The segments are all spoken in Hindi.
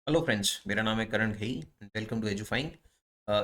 हेलो फ्रेंड्स, मेरा नाम है Karan Ghai. Welcome to Edufying.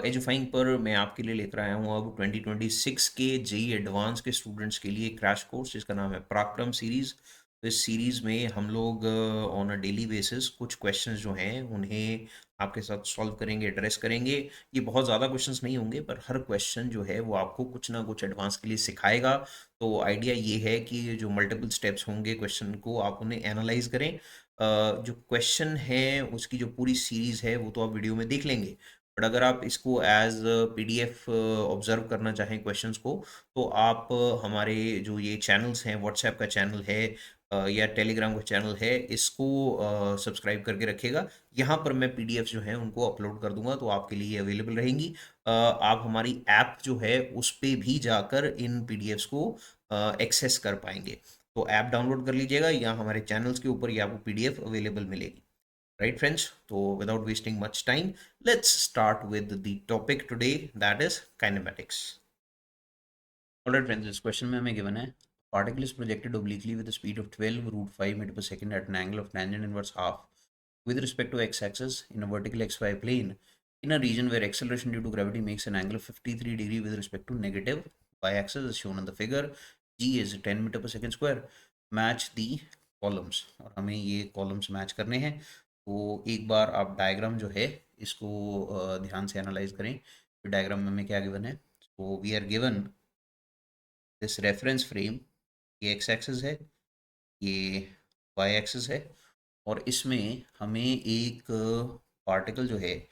Edufying पर मैं आपके लिए लेकर आया हूँ अब 2026 के जेई एडवांस के स्टूडेंट्स के लिए क्रैश कोर्स जिसका नाम है पराक्रम सीरीज़। तो इस सीरीज़ में हम लोग ऑन अ डेली बेसिस कुछ क्वेश्चंस जो हैं उन्हें आपके साथ सॉल्व करेंगे, एड्रेस करेंगे। ये बहुत ज़्यादा क्वेश्चंस नहीं होंगे, पर हर क्वेश्चन जो है वो आपको कुछ ना कुछ एडवांस के लिए सिखाएगा। तो आइडिया ये है कि जो मल्टीपल स्टेप्स होंगे क्वेश्चन को आप उन्हें एनालाइज करें। जो क्वेश्चन है उसकी जो पूरी सीरीज़ है वो तो आप वीडियो में देख लेंगे, बट अगर आप इसको एज पीडीएफ ऑब्जर्व करना चाहें क्वेश्चंस को, तो आप हमारे जो ये चैनल्स हैं, व्हाट्सएप का चैनल है या टेलीग्राम का चैनल है, इसको सब्सक्राइब करके रखिएगा। यहाँ पर मैं पीडीएफ जो है उनको अपलोड कर दूंगा, तो आपके लिए अवेलेबल रहेंगी। आप हमारी ऐप जो है उस पे भी जाकर इन पीडीएफ्स को एक्सेस कर पाएंगे। तो ऐप डाउनलोड कर लीजिएगा या हमारे चैनल्स के ऊपर ये आपको पीडीएफ अवेलेबल मिलेगी। राइट फ्रेंड्स, तो without wasting much time, let's start with the topic today, that is kinematics. Alright friends, इस क्वेश्चन में हमें गिवन है particle is projected obliquely with a speed of 12 root 5 meter per second at an angle of tangent inverse half with respect to x-axis in a vertical xy plane in a region where acceleration due to gravity makes an angle of 53 degree with respect to negative y-axis as shown in the figure. G is 10 meter per second square. Match the columns, और हमें ये कॉलम्स मैच करने हैं। तो एक बार आप डायग्राम जो है इसको ध्यान से एनालाइज करें। डायग्राम में हमें क्या गिवन है? तो we are given this reference frame. ये एक्स एक्सिस है, ये वाई एक्सिस है, और इसमें हमें एक पार्टिकल जो है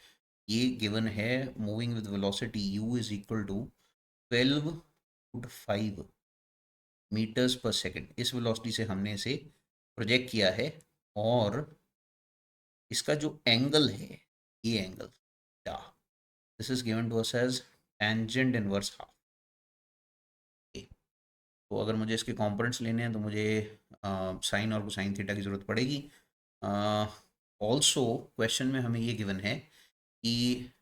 ये गिवन है moving with velocity u is equal to 12.5 meters पर सेकंड। इस वेलोसिटी से हमने इसे प्रोजेक्ट किया है, और इसका जो एंगल है, ये एंगल क्या, this is given to us as tangent inverse half. तो अगर मुझे इसके कंपोनेंट्स लेने हैं तो मुझे साइन और कोसाइन थीटा की ज़रूरत पड़ेगी। ऑल्सो क्वेश्चन में हमें ये गिवन है कि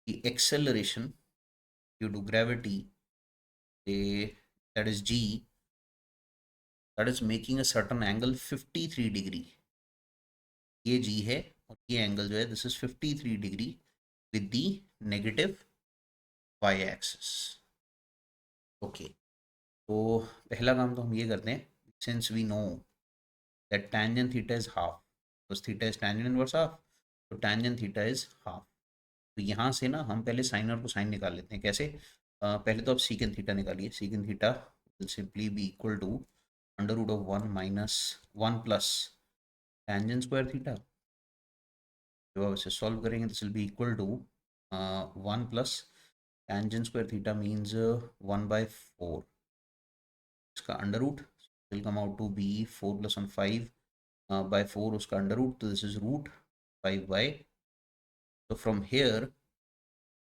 acceleration due to gravity, that is g, that is making a certain angle 53 degree. ये जी है, और ये एंगल जो है this is 53 degree with the negative y axis. Okay, तो पहला काम तो हम ये करते हैं, since we know that tangent theta is half, because theta is tangent inverse half, तो tangent theta is half। तो यहाँ से ना हम पहले साइन और कोसाइन निकाल लेते हैं। कैसे? पहले तो आप सीकेंट थीटा निकालिए। Secant theta will simply be equal to under root of 1 minus 1 plus tangent square theta. जब आप इसे सॉल्व करेंगे this will be equal to 1 plus tangent square theta means 1/4, इसका under root will come out to be 4 plus 1 5 by 4 उसका अंडर रूट, तो दिस इज रूट 5 बाय। तो फ्रॉम हेयर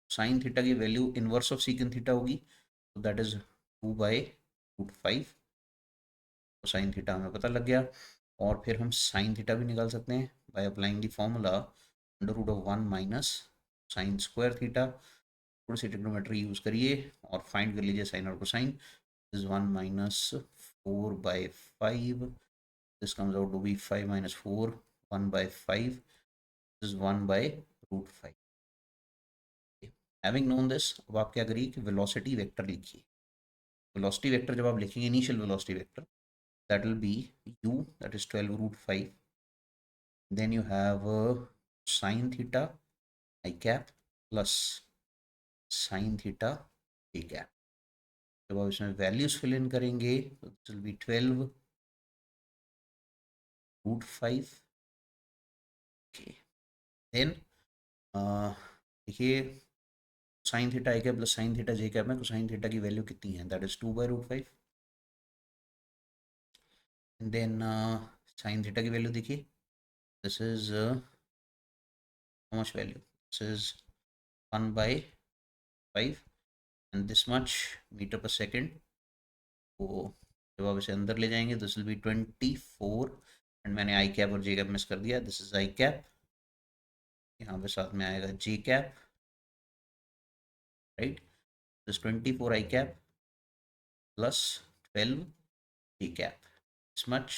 साइन थीटा की value inverse of secant theta होगी, तो दैट इज 2/√5। तो साइन थीटा हमें पता लग गया, और फिर हम साइन थीटा भी निकाल सकते हैं by applying the formula under root of 1 minus sine square theta. थोड़ी सी ट्रिग्नोमेट्री यूज़ करिए और फाइंड कर लीजिए साइन और cosine. Is 1 minus 4/5, this comes out to be 5 minus 4, 1/5, is 1/√5। Having known this, अब आप क्या करिए कि वेलोसिटी वेक्टर लिखिए। वेलोसिटी वेक्टर जब आप लिखेंगे, initial velocity vector, that will be u, that is 12√5, then you have sin theta I cap plus sin theta j cap। जब आप इसमें वैल्यूज फिल इन करेंगे तो this will be 12√5। Okay, then देखिए sine theta i cap plus sine theta j cap में कोसाइन थीटा की वैल्यू कितनी है, that is 2/√5। Then sine theta की वैल्यू देखिए, this is how much value, this is 1/5 and this much meter पर सेकेंड। तो जब आप इसे अंदर ले जाएंगे दिस विल बी 24, एंड मैंने आई कैप और जे कैप मिस कर दिया, दिस इज आई कैप, यहाँ पे साथ में आएगा J cap, right. This 24 I cap plus 12 J cap, इस मच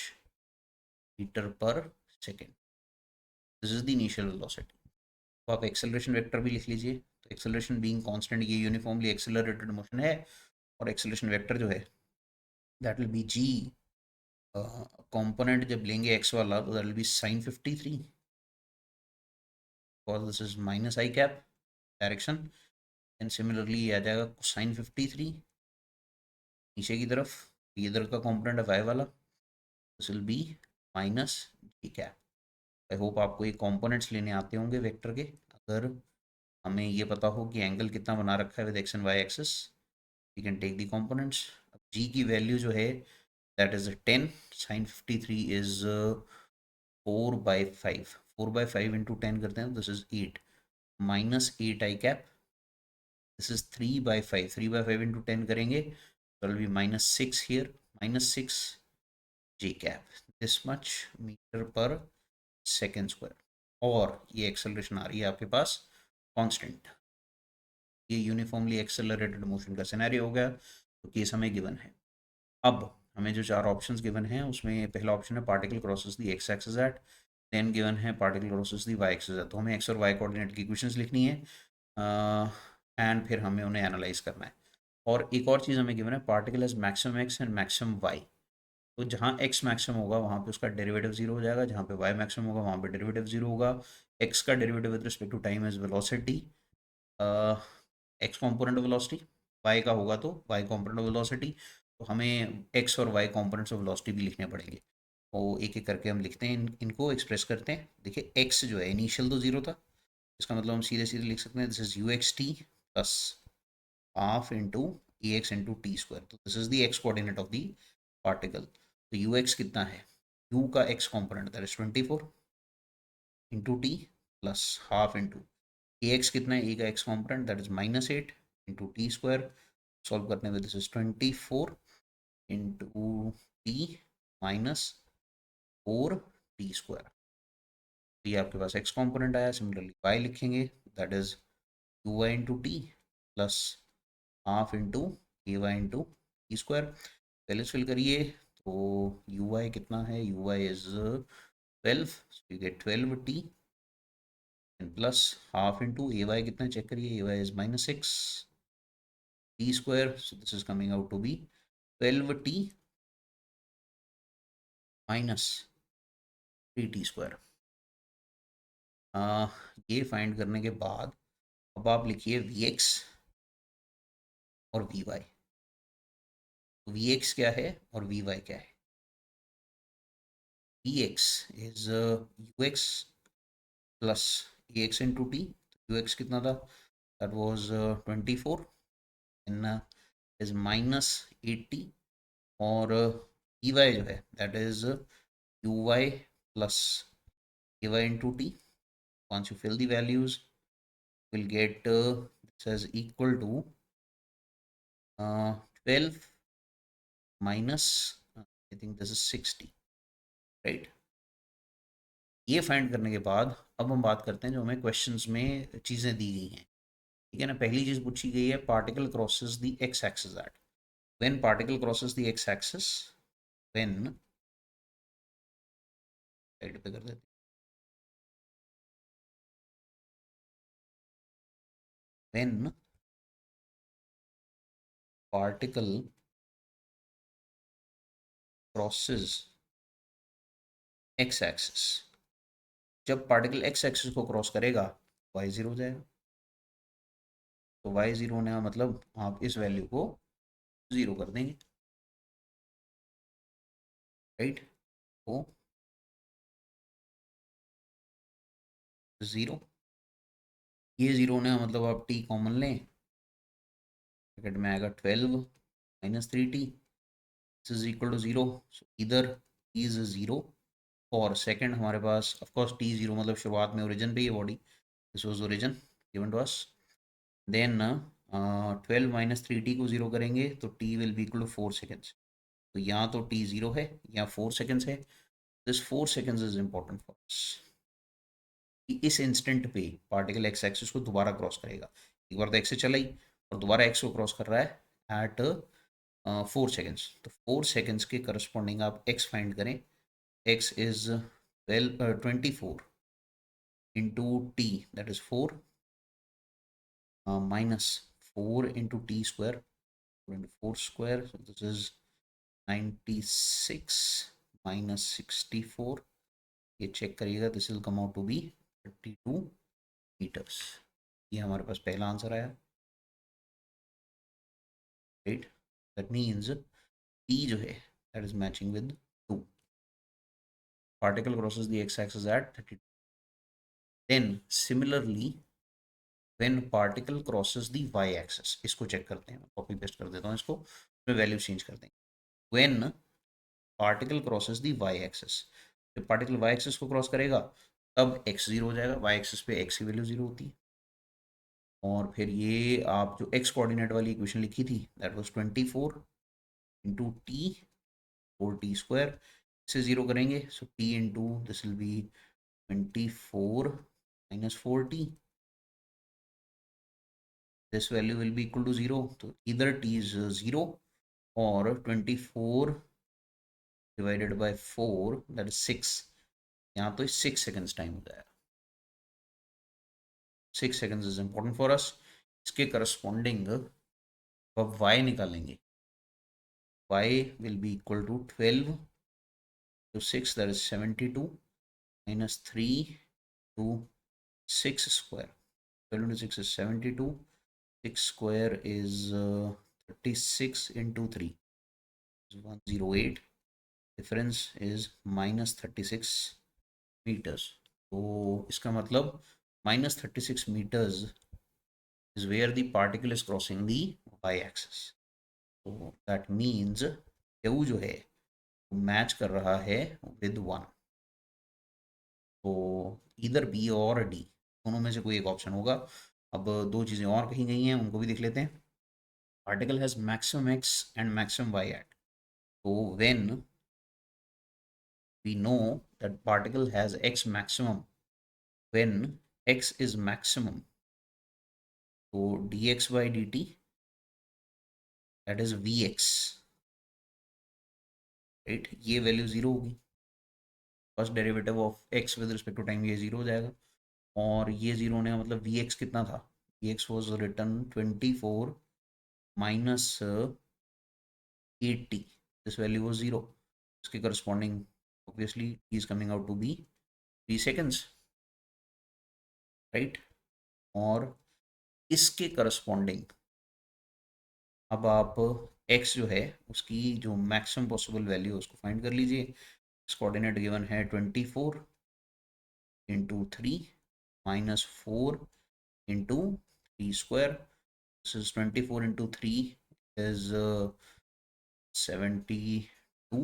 मीटर पर second. This is the initial velocity. तो आप एक्सेलरेशन वेक्टर भी लिख लीजिए। तो एक्सेलरेशन बीइंग कांस्टेंट, ये यूनिफॉर्मली एक्सेलरेटेड मोशन है, और एक्सेलरेशन वेक्टर जो है that will be G, component जब लेंगे एक्स वाला तो that will be sine 53, because this is minus I cap direction, and similarly ये आ जाएगा साइन 53 नीचे की तरफ, इधर का कंपोनेंट है वाई वाला, this will be minus g cap. I hope आपको ये कंपोनेंट्स लेने आते होंगे वेक्टर के। अगर हमें ये पता हो कि एंगल कितना बना रखा है with x and Y axis, we can take the components. अब जी की वैल्यू जो है that is 10, sign 53 is 4/5, 4/5 into 10 करते हैं, this is 8, minus 8 I cap, this is 3/5, 3/5 into 10 करेंगे तो will be minus 6 here, minus 6 ji cap, this much metre पर सेकेंड स्क्वायर। और ये एक्सेलरेशन आ रही है आपके पास कांस्टेंट। ये यूनिफॉर्मली एक्सेलरेटेड मोशन का सिनेरियो हो गया, तो केस हमें गिवन है। अब हमें जो चार ऑप्शंस गिवन हैं उसमें पहला ऑप्शन है particle crosses the X axis at, then given है particle crosses the Y axis at. तो हमें एक्स और वाई कोऑर्डिनेट की इक्वेशंस लिखनी है, एंड फिर हमें उन्हें एनालाइज करना है। और एक और चीज़ हमें गिवन है, particle as maximum x and maximum y. तो जहाँ एक्स मैक्सिमम होगा वहाँ पे उसका डेरिवेटिव जीरो हो जाएगा, जहाँ पे वाई मैक्सिमम होगा वहाँ पे डेरिवेटिव जीरो होगा। एक्स का derivative with respect to time is velocity, x component of velocity, y का होगा तो वाई कॉम्पोनेंट ऑफ वेलोसिटी। तो हमें एक्स और वाई कॉम्पोनेंट्स ऑफ वेलोसिटी भी लिखने पड़ेंगे, तो एक एक करके हम लिखते हैं, इनको एक्सप्रेस करते हैं। देखिए एक्स जो है इनिशियल तो जीरो था, इसका मतलब हम सीधे सीधे लिख सकते हैं this is u x t plus half into a x into t square. तो this is the x coordinate of the particle. तो यू एक्स कितना है, यू का x component that is 24 into t plus half into a x कितना है, ए का x component that is -8 into t square. Solve करने में this is 24 into t minus 4 t square. ये आपके पास एक्स कॉम्पोनेंट आया। सिमिलरली वाई लिखेंगे that is u y into t plus half into a y into t square. पहले फिल करिए, तो यू वाई कितना है, u y is 12, so you get 12 t and plus half into a y कितना चेक करिए, a y is -6 t square, so this is coming out to be 12 t minus 3 t square. ये फाइंड करने के बाद अब आप लिखिए वी एक्स और वी वाई। वी एक्स क्या है और वी वाई क्या है। V x is u x plus a x into t. U x कितना था, दैट वॉज 24 एन इज -80, और ई वाई जो है that is u y plus a y into t. once you fill the values we'll get this as equal to 12 minus I think this is 60, right। ये फाइंड करने के बाद अब हम बात करते हैं जो हमें क्वेश्चंस में चीज़ें दी गई हैं, ठीक है ना। पहली चीज़ पूछी गई है particle crosses the X axis eight, when particle crosses the X axis, when, side पे कर देते हैं, when particle crosses x axis, जब पार्टिकल एक्स एक्सिस को क्रॉस करेगा वाई जीरो हो जाएगा। तो वाई जीरो होने का मतलब आप इस वैल्यू को जीरो कर देंगे, राइट। तो जीरो, ये जीरो होने का मतलब आप टी कॉमन लें, ब्रैकेट में आएगा 12 minus 3 t, this is equal to zero. So इधर इज जीरो, और सेकंड हमारे पास ऑफ कोर्स टी जीरो मतलब शुरुआत में ओरिजिन पे ही body, this was origin given to us. Then 12 minus 3 t को जीरो करेंगे तो t will be equal to 4 seconds. तो यहाँ तो टी जीरो है, यहाँ 4 सेकेंड्स है। This 4 seconds is important for us कि इस इंस्टेंट पे पार्टिकल एक्स एक्सिस को दोबारा क्रॉस करेगा। एक बार तो एक्स से चला ही, और दोबारा एक्स को क्रॉस कर रहा है एट 4 सेकेंड्स। तो 4 सेकेंड्स के करस्पॉन्डिंग आप एक्स फाइंड करें। X is 24 into t, that is 4, minus 4 into t square, 4 into 4 square, so this is 96 minus 64, ये चेक करिएगा, this will come out to be 32 meters. ये हमारे पास पहला आंसर आया, राइट। दैट मीन्स P जो है that is matching with 2. Particle crosses the x-axis at 32. Then similarly when particle crosses the y-axis, इसको चेक करते हैं, कॉपी पेस्ट कर देता हूँ इसको, इसमें वैल्यू चेंज कर देंगे। When particle crosses the y-axis, जब पार्टिकल y-axis को क्रॉस करेगा तब x 0 हो जाएगा, y-axis पे x की वैल्यू 0 होती है। और फिर ये आप जो x कोऑर्डिनेट वाली इक्वेशन लिखी थी that was 24 into T 4t square, से 0 करेंगे, सो t into this will B 24 minus 4t, this value will be equal to 0, so either t is 0 or 24 divided by 4, that is 6, यहाँ तो 6 seconds टाइम हो जाएगा, 6 seconds is important for us। इसके करस्पॉन्डिंग अब y निकालेंगे, y will be equal to 12 to 6, that is 72 minus 3 to 6 square, 12 into 6 is 72, 6 square is 36 into 3 is 108, difference is minus 36 meters। तो इसका मतलब minus 36 meters is where the particle is crossing the y-axis। so that means Q जो है वो मैच कर रहा है with 1। तो इधर बी और डी दोनों में से कोई एक ऑप्शन होगा। अब दो चीज़ें और कही गई हैं, उनको भी देख लेते हैं। particle has maximum x and maximum y at, so when we know that particle has x maximum when x is maximum, so dx by dt that is vx, right, ये वैल्यू जीरो होगी, first derivative of x with respect to time ये जीरो हो जाएगा। और ये जीरो होने का मतलब vx कितना था, vx was written 24 minus 80, this value was zero, इसके corresponding obviously is coming out to be 3 seconds, right. और इसके करस्पॉन्डिंग अब आप x जो है उसकी जो मैक्सिमम पॉसिबल वैल्यू है उसको फाइंड कर लीजिए। इस कोऑर्डिनेट गिवन है 24 into 3 minus 4 into 3 square, this is 24 into 3 is 72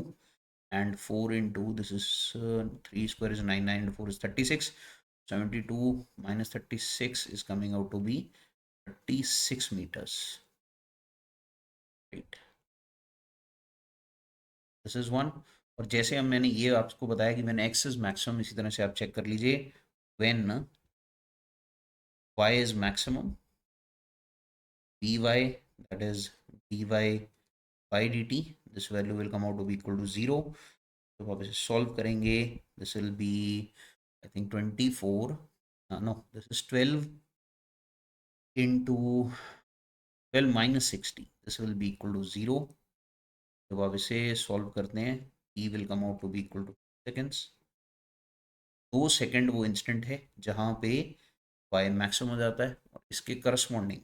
and 4 into this is 3 square is 9, 9 into 4 is 36, 72 minus 36 is coming out to be 36 meters, right, this is one. और जैसे हम मैंने ये आपको बताया कि मैंने एक्स इज मैक्सिमम, इसी तरह से आप चेक कर लीजिए when y is maximum d y that is D y by D t, this value will come out to be equal to zero. तो आप इसे सॉल्व करेंगे, this will be I think 24, no this is 12 into 12 minus 60, this will be equal to zero. जब आप इसे सॉल्व करते हैं it will come out to be equal to seconds. 2 second वो इंस्टेंट है जहाँ पे वाई मैक्सिमम हो जाता है, और इसके करस्पॉन्डिंग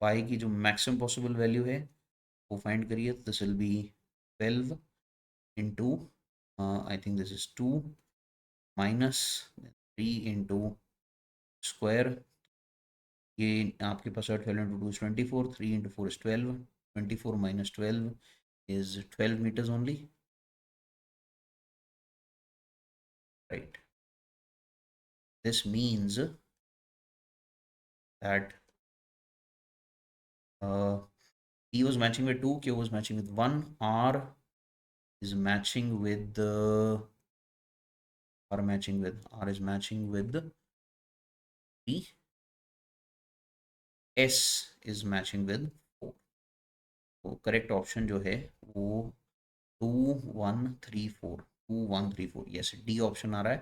वाई की जो मैक्सिमम पॉसिबल वैल्यू है वो फाइंड करिए, this will B 12 into I think this is 2 minus 3 into square, ये आपके पास 12 into 2 is 24, 3 into 4 is 12, 24 minus 12 is 12 meters only, right। This means that P was matching with 2, Q was matching with 1, R is matching with R is matching with 3, S is matching with 4। तो करेक्ट ऑप्शन जो है वो 2 1 3 4, 2 1 3 4, यस डी ऑप्शन आ रहा है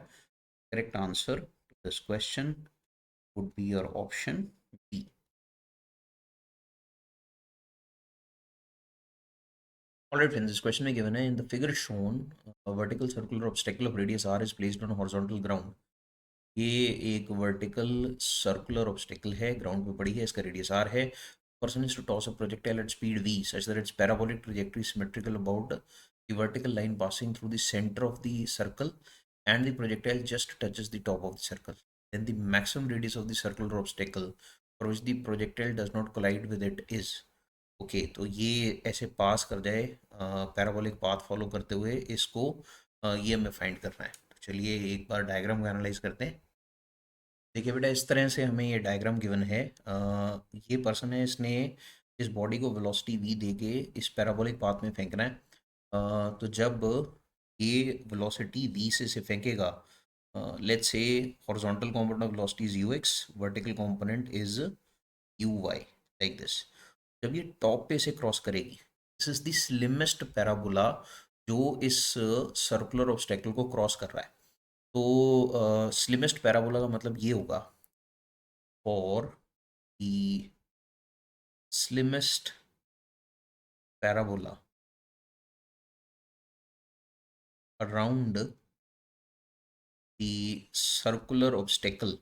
correct answer this question would be your option B. Alright friends, this question is given in the figure shown, a vertical circular obstacle of radius r is placed on a horizontal ground. ये एक वर्टिकल सर्कुलर ऑब्स्टेकल है, ग्राउंड पे पड़ी है, इसका रेडियस r है. Person is to toss a projectile at speed v such that its parabolic trajectory is symmetrical about the vertical line passing through the center of the circle and the projectile just touches the top of the circle. Then the maximum radius of the circular obstacle for which the projectile does not collide with it is. Okay तो ये ऐसे पास कर जाए पैराबोलिक पाथ फॉलो करते हुए इसको ये हमें फाइंड करना है. तो चलिए एक बार डायग्राम को एनालाइज करते हैं. देखिए बेटा इस तरह से हमें ये डायग्राम गिवन है. ये पर्सन है, इसने इस बॉडी को वेलोसिटी v दे के इस पैराबोलिक पाथ में फेंकना है. तो जब ये वेलोसिटी v से इसे फेंकेगा, let's say horizontal component of velocity is ux, vertical component is uy, like this. जब ये टॉप पे से क्रॉस करेगी, this is the slimmest parabola जो इस सर्कुलर ऑब्स्टेकल को क्रॉस कर रहा है. तो स्लिमेस्ट पैराबोला का मतलब ये होगा for the slimmest parabola around the circular obstacle,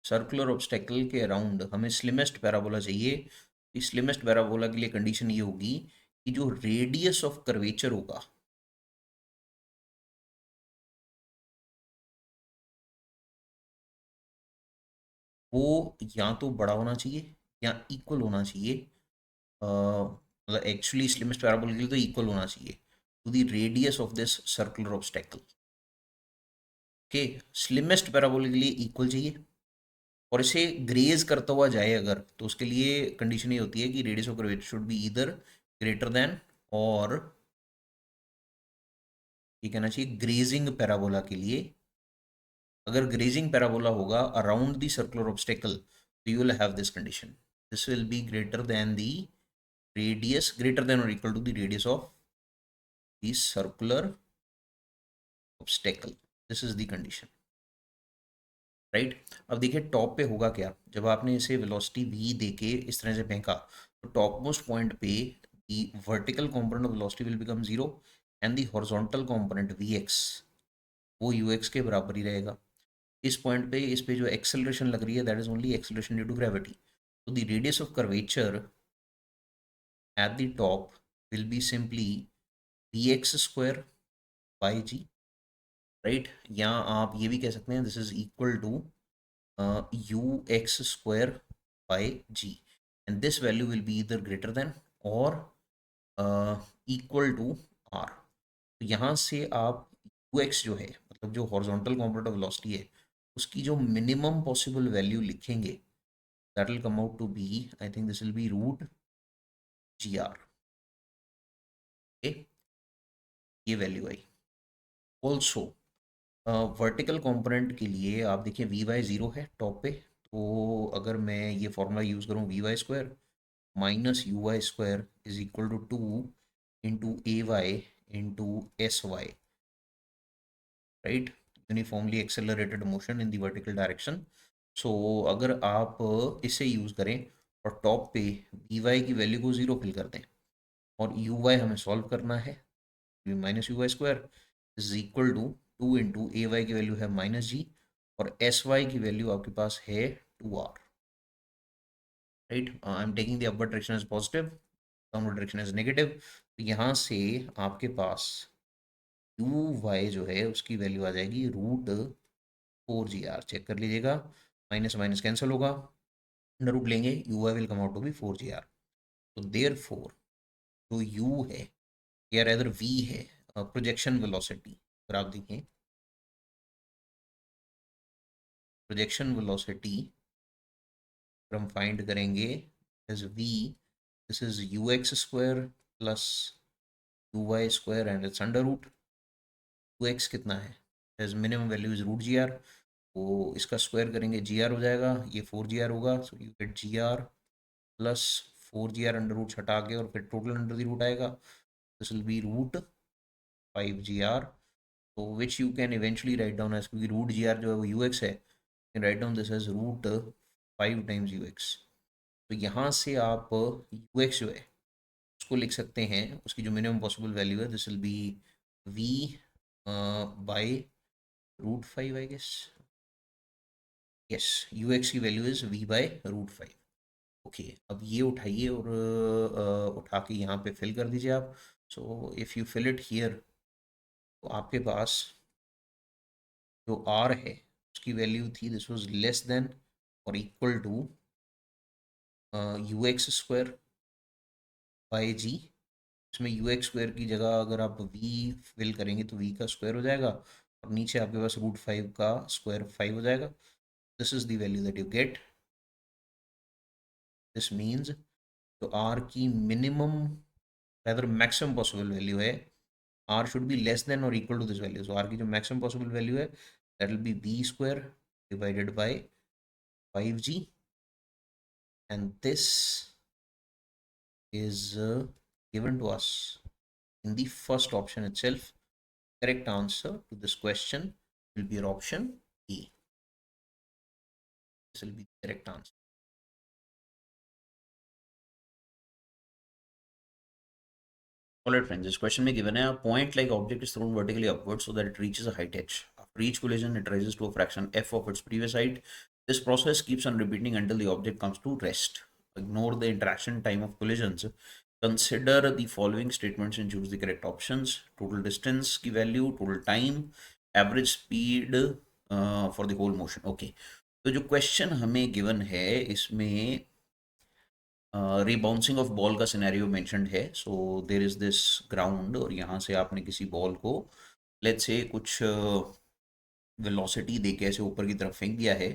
circular obstacle के अराउंड हमें स्लिमेस्ट पैराबोला चाहिए. इस स्लिमेस्ट पैराबोला के लिए कंडीशन ये होगी कि जो रेडियस ऑफ कर्वेचर होगा वो या तो बड़ा होना चाहिए या इक्वल होना चाहिए. मतलब एक्चुअली स्लिमेस्ट पैराबोला के लिए तो इक्वल होना चाहिए to the radius of this circular obstacle. Okay, slimmest parabola के लिए इक्वल चाहिए और इसे ग्रेज करता हुआ जाए अगर, तो उसके लिए कंडीशन ये होती है कि radius of curvature should be either greater than और ये कहना चाहिए ग्रेजिंग पैराबोला के लिए. अगर ग्रेजिंग पैराबोला होगा अराउंड द सर्कुलर ऑब्स्टेकल तो you will have this condition. This will be greater than the radius, greater than or equal to the radius of the circular obstacle. This is the condition, right. अब देखिए टॉप पे होगा क्या, जब आपने इसे वेलोसिटी v दे के इस तरह से फेंका तो टॉप मोस्ट पॉइंट पे the vertical component of velocity will become zero and the horizontal component vx वो ux के बराबर ही रहेगा. इस पॉइंट पे इस पे जो एक्सेलरेशन लग रही है that is only acceleration due to gravity. तो the radius of curvature at the top will be simply bx square by g, right. या आप ये भी कह सकते हैं this is equal to u x square by g and this value will be इधर ग्रेटर देन और इक्वल टू आर. तो यहाँ से आप यू एक्स जो है मतलब जो हॉरिजॉन्टल कंपोनेंट ऑफ वेलोसिटी है उसकी जो मिनिमम पॉसिबल वैल्यू लिखेंगे that will come out to be, I think this will be root g r. ये वैल्यू आई. ऑल्सो वर्टिकल कंपोनेंट के लिए आप देखिए वी वाई ज़ीरो है टॉप पे, तो अगर मैं ये फॉर्मूला यूज़ करूँ v Y square minus u y square is equal to two into a y into s y, right. Uniformly accelerated motion in the vertical direction. सो अगर आप इसे यूज़ करें और टॉप पे वी वाई की वैल्यू को ज़ीरो फिल कर दें और यू वाई हमें सॉल्व करना है, minus u y square is equal to two into a y की वैल्यू है माइनस जी और एस वाई की वैल्यू आपके पास है two r, right. I am taking the upward direction as positive, downward direction as negative. तो यहाँ से आपके पास यू वाई जो है उसकी वैल्यू आ जाएगी root four g r. Check कर लीजिएगा, माइनस माइनस कैंसिल होगा, अंडर रूट लेंगे u y will come out to be four g r. तो देयर फोर जो यू है या रेदर वी है प्रोजेक्शन वेलोसिटी, अगर आप देखें प्रोजेक्शन वेलोसिटी हम फाइंड करेंगे as v, this is u x square plus u y square and it's under root. U x कितना है, as minimum value is root g r, तो इसका स्क्वायर करेंगे जी आर हो जाएगा, ये फोर जी आर होगा. So you get g r plus four g r under root हटा के और फिर टोटल अंडर द रूट आएगा. This will be root five g r तो which you can eventually write down as, क्योंकि रूट जी आर जो है वो यू एक्स है, can write down this as root 5 times u x. तो यहाँ से आप यू एक्स जो है उसको लिख सकते हैं, उसकी जो मिनिमम पॉसिबल वैल्यू है, this will be v by root 5 I guess. Yes, u x की value is v by root 5। Okay, अब ये उठाइए और उठा के यहाँ पे फिल कर दीजिए आप। So if you fill it here, तो आपके पास जो आर है उसकी वैल्यू थी, दिस वाज लेस देन और equal to u x square by g. इसमें यू एक्स स्क्वायर की जगह अगर आप वी फिल करेंगे तो वी का स्क्वायर हो जाएगा, और नीचे आपके पास रूट 5 का स्क्वायर 5 हो जाएगा। This is the value that you get. This means जो आर की minimum rather maximum possible value है, r should be less than और equal to this value. So r की जो मैक्सिमम पॉसिबल वैल्यू है, that will be v square divided by 5g, and this is given to us in the first option itself. Correct answer to this question will be your option A. This will be the correct answer. Alright friends, this question may given a point like object is thrown vertically upwards so that it reaches a height h. After each collision, it rises to a fraction f of its previous height. This process keeps on repeating until the object comes to rest. Ignore the interaction time of collisions. Consider the following statements and choose the correct options. Total distance की value, total time, average speed for the whole motion. Okay. तो जो क्वेश्चन हमें गिवन है इसमें रीबाउंसिंग ऑफ बॉल का सिनेरियो मेंशन्ड है। सो देर इज दिस ग्राउंड, और यहाँ से आपने किसी बॉल को लेट्स से कुछ वेलोसिटी दे के ऐसे ऊपर की तरफ फेंक दिया है।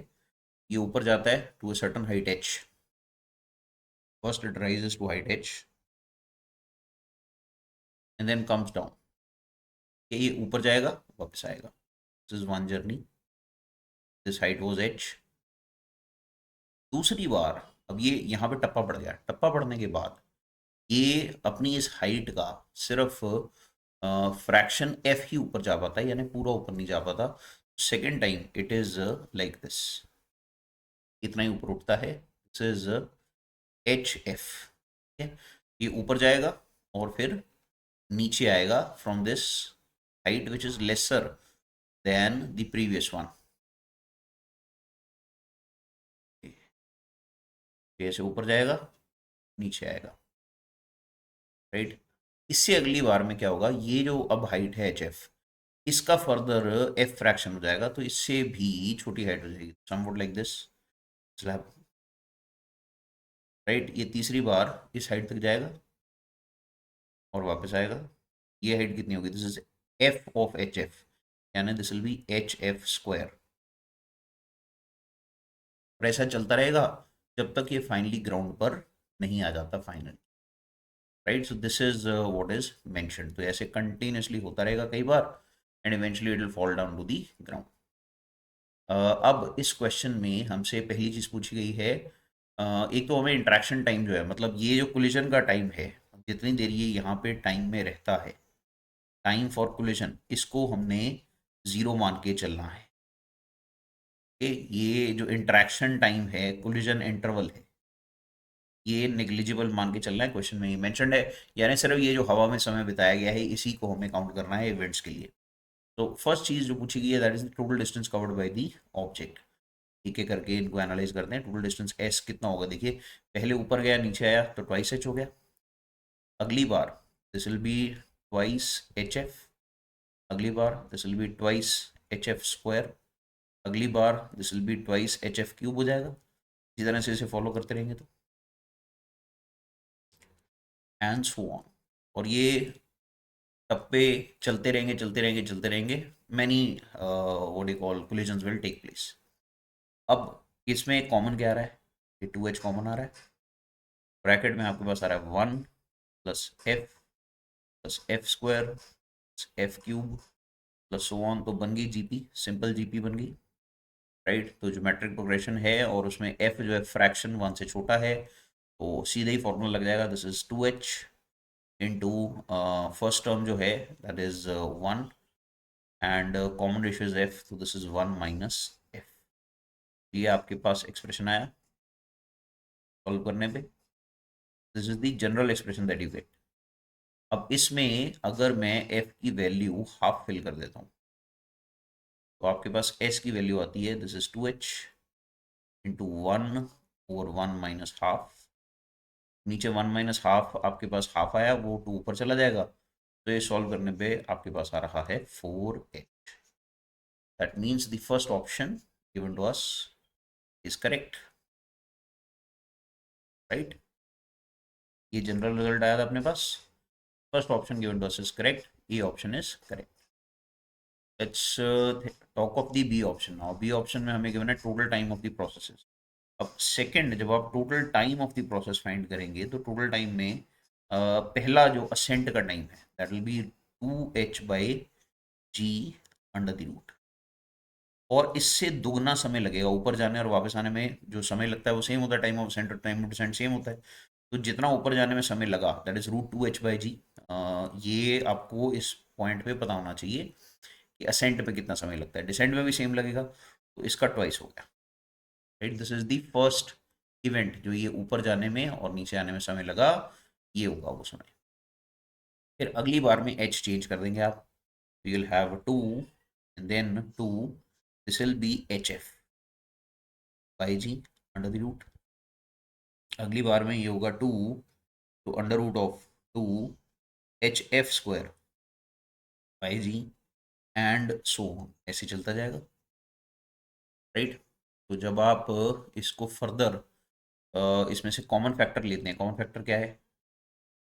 ये ऊपर जाता है to a certain height h. First it rises to height h and then comes down. ये ऊपर जाएगा वापस आएगा। This is one journey, this height was h. दूसरी बार अब ये यहाँ पे टप्पा पड़ गया। टप्पा पड़ने के बाद ये अपनी इस हाइट का सिर्फ फ्रैक्शन एफ ही ऊपर जा पाता है, यानी पूरा ऊपर नहीं जा पाता। Second time it is like this, इतना ही ऊपर उठता है। This is H F. ये ऊपर जाएगा और फिर नीचे आएगा from this height which is lesser than the previous one. ऐसे ऊपर जाएगा, नीचे आएगा, राइट। इससे अगली बार में क्या होगा, ये जो अब हाइट है एच एफ, इसका फर्दर एफ फ्रैक्शन हो जाएगा, तो इससे भी छोटी हाइट हो जाएगी, समवुड लाइक दिस स्लैब, राइट। ये तीसरी बार इस हाइट तक जाएगा और वापस आएगा। ये हाइट कितनी होगी, this is f of h f, यानी this will be h f square. और ऐसा चलता रहेगा जब तक ये फाइनली ग्राउंड पर नहीं आ जाता final, right. So this is what is mentioned. तो ऐसे कंटिन्यूसली होता रहेगा कई बार, and eventually it will fall down to the ground. अब इस क्वेश्चन में हमसे पहली चीज़ पूछी गई है, एक तो हमें इंट्रैक्शन टाइम जो है, मतलब ये जो कोलिजन का टाइम है, जितनी देर ये यहाँ पे टाइम में रहता है, टाइम फॉर कोलिजन, इसको हमने ज़ीरो मान के चलना है। ये जो इंट्रैक्शन टाइम है, कोलिजन इंटरवल है, ये नेग्लिजिबल मान के चलना है। क्वेश्चन में ये मेंशन्ड है, यानी सिर्फ ये जो हवा में समय बिताया गया है इसी को हमें काउंट करना है इवेंट्स के लिए। तो फर्स्ट चीज़ जो पूछी गई है, that is the total distance covered by the object. एक एक करके इनको एनालाइज करते हैं। टोटल डिस्टेंस एस कितना होगा, देखिए पहले ऊपर गया नीचे आया तो ट्वाइस एच हो गया। अगली बार this will be twice h f. अगली बार this will be twice h f square. अगली बार this will be twice h f cube हो जाएगा। इसी तरह से इसे फॉलो करते रहेंगे तो एंड सो ऑन। और ये टप्पे चलते रहेंगे चलते रहेंगे चलते रहेंगे। Many what you call collisions will take place. अब इसमें कॉमन क्या आ रहा है, ये टू एच कॉमन आ रहा है। ब्रैकेट में आपके पास आ रहा है one plus F square F cube plus so on. तो बन गई जीपी, सिंपल जीपी बन गई, राइट। तो ज्योमेट्रिक प्रोग्रेशन है और उसमें एफ जो है फ्रैक्शन वन से छोटा है, तो सीधे ही फॉर्मूला लग जाएगा, this is two h into first term जो है that is one and common ratio is f, तो दिस इज 1 माइनस एफ। ये आपके पास एक्सप्रेशन आया सॉल्व करने पे। This is the general expression that you get. अब इसमें अगर मैं एफ की वैल्यू हाफ फिल कर देता हूँ तो आपके पास एस की वैल्यू आती है, this is 2h into 1/1 minus half. नीचे 1 - हाफ, आपके पास हाफ आया, वो 2 ऊपर चला जाएगा, तो ये सॉल्व करने पे आपके पास आ रहा है 4h। That means the first option given to us is correct, right. ये जनरल रिजल्ट आया था अपने पास, first option given to us is correct, ये option is correct. Let's talk of the B option now. B option में हमें गिवन है total time of the process. अब सेकंड, जब आप total time of the process find करेंगे तो टोटल टाइम में पहला जो असेंट का टाइम है that will be 2h/g under the root, और इससे दुगना समय लगेगा ऊपर जाने और वापस आने में। जो समय लगता है वो सेम होता है, टाइम ऑफ असेंट और टाइम ऑफ डिसेंट सेम होता है, तो जितना ऊपर जाने में समय लगा दैट इज √2h/g। ये आपको इस पॉइंट पे पता होना चाहिए कि असेंट पे कितना समय लगता है, डिसेंट में भी सेम लगेगा, तो इसका ट्वाइस हो गया, right. This is the first event जो ये ऊपर जाने में और नीचे आने में समय लगा, ये होगा वो समय। फिर अगली बार में h चेंज कर देंगे आप, you will have 2 and then 2, this will be hf/g under the root. अगली बार में ये होगा 2, तो under root of 2 hf² and so ऐसे चलता जाएगा, राइट। तो जब आप इसको फर्दर इसमें से कॉमन फैक्टर लेते हैं, कॉमन फैक्टर क्या है,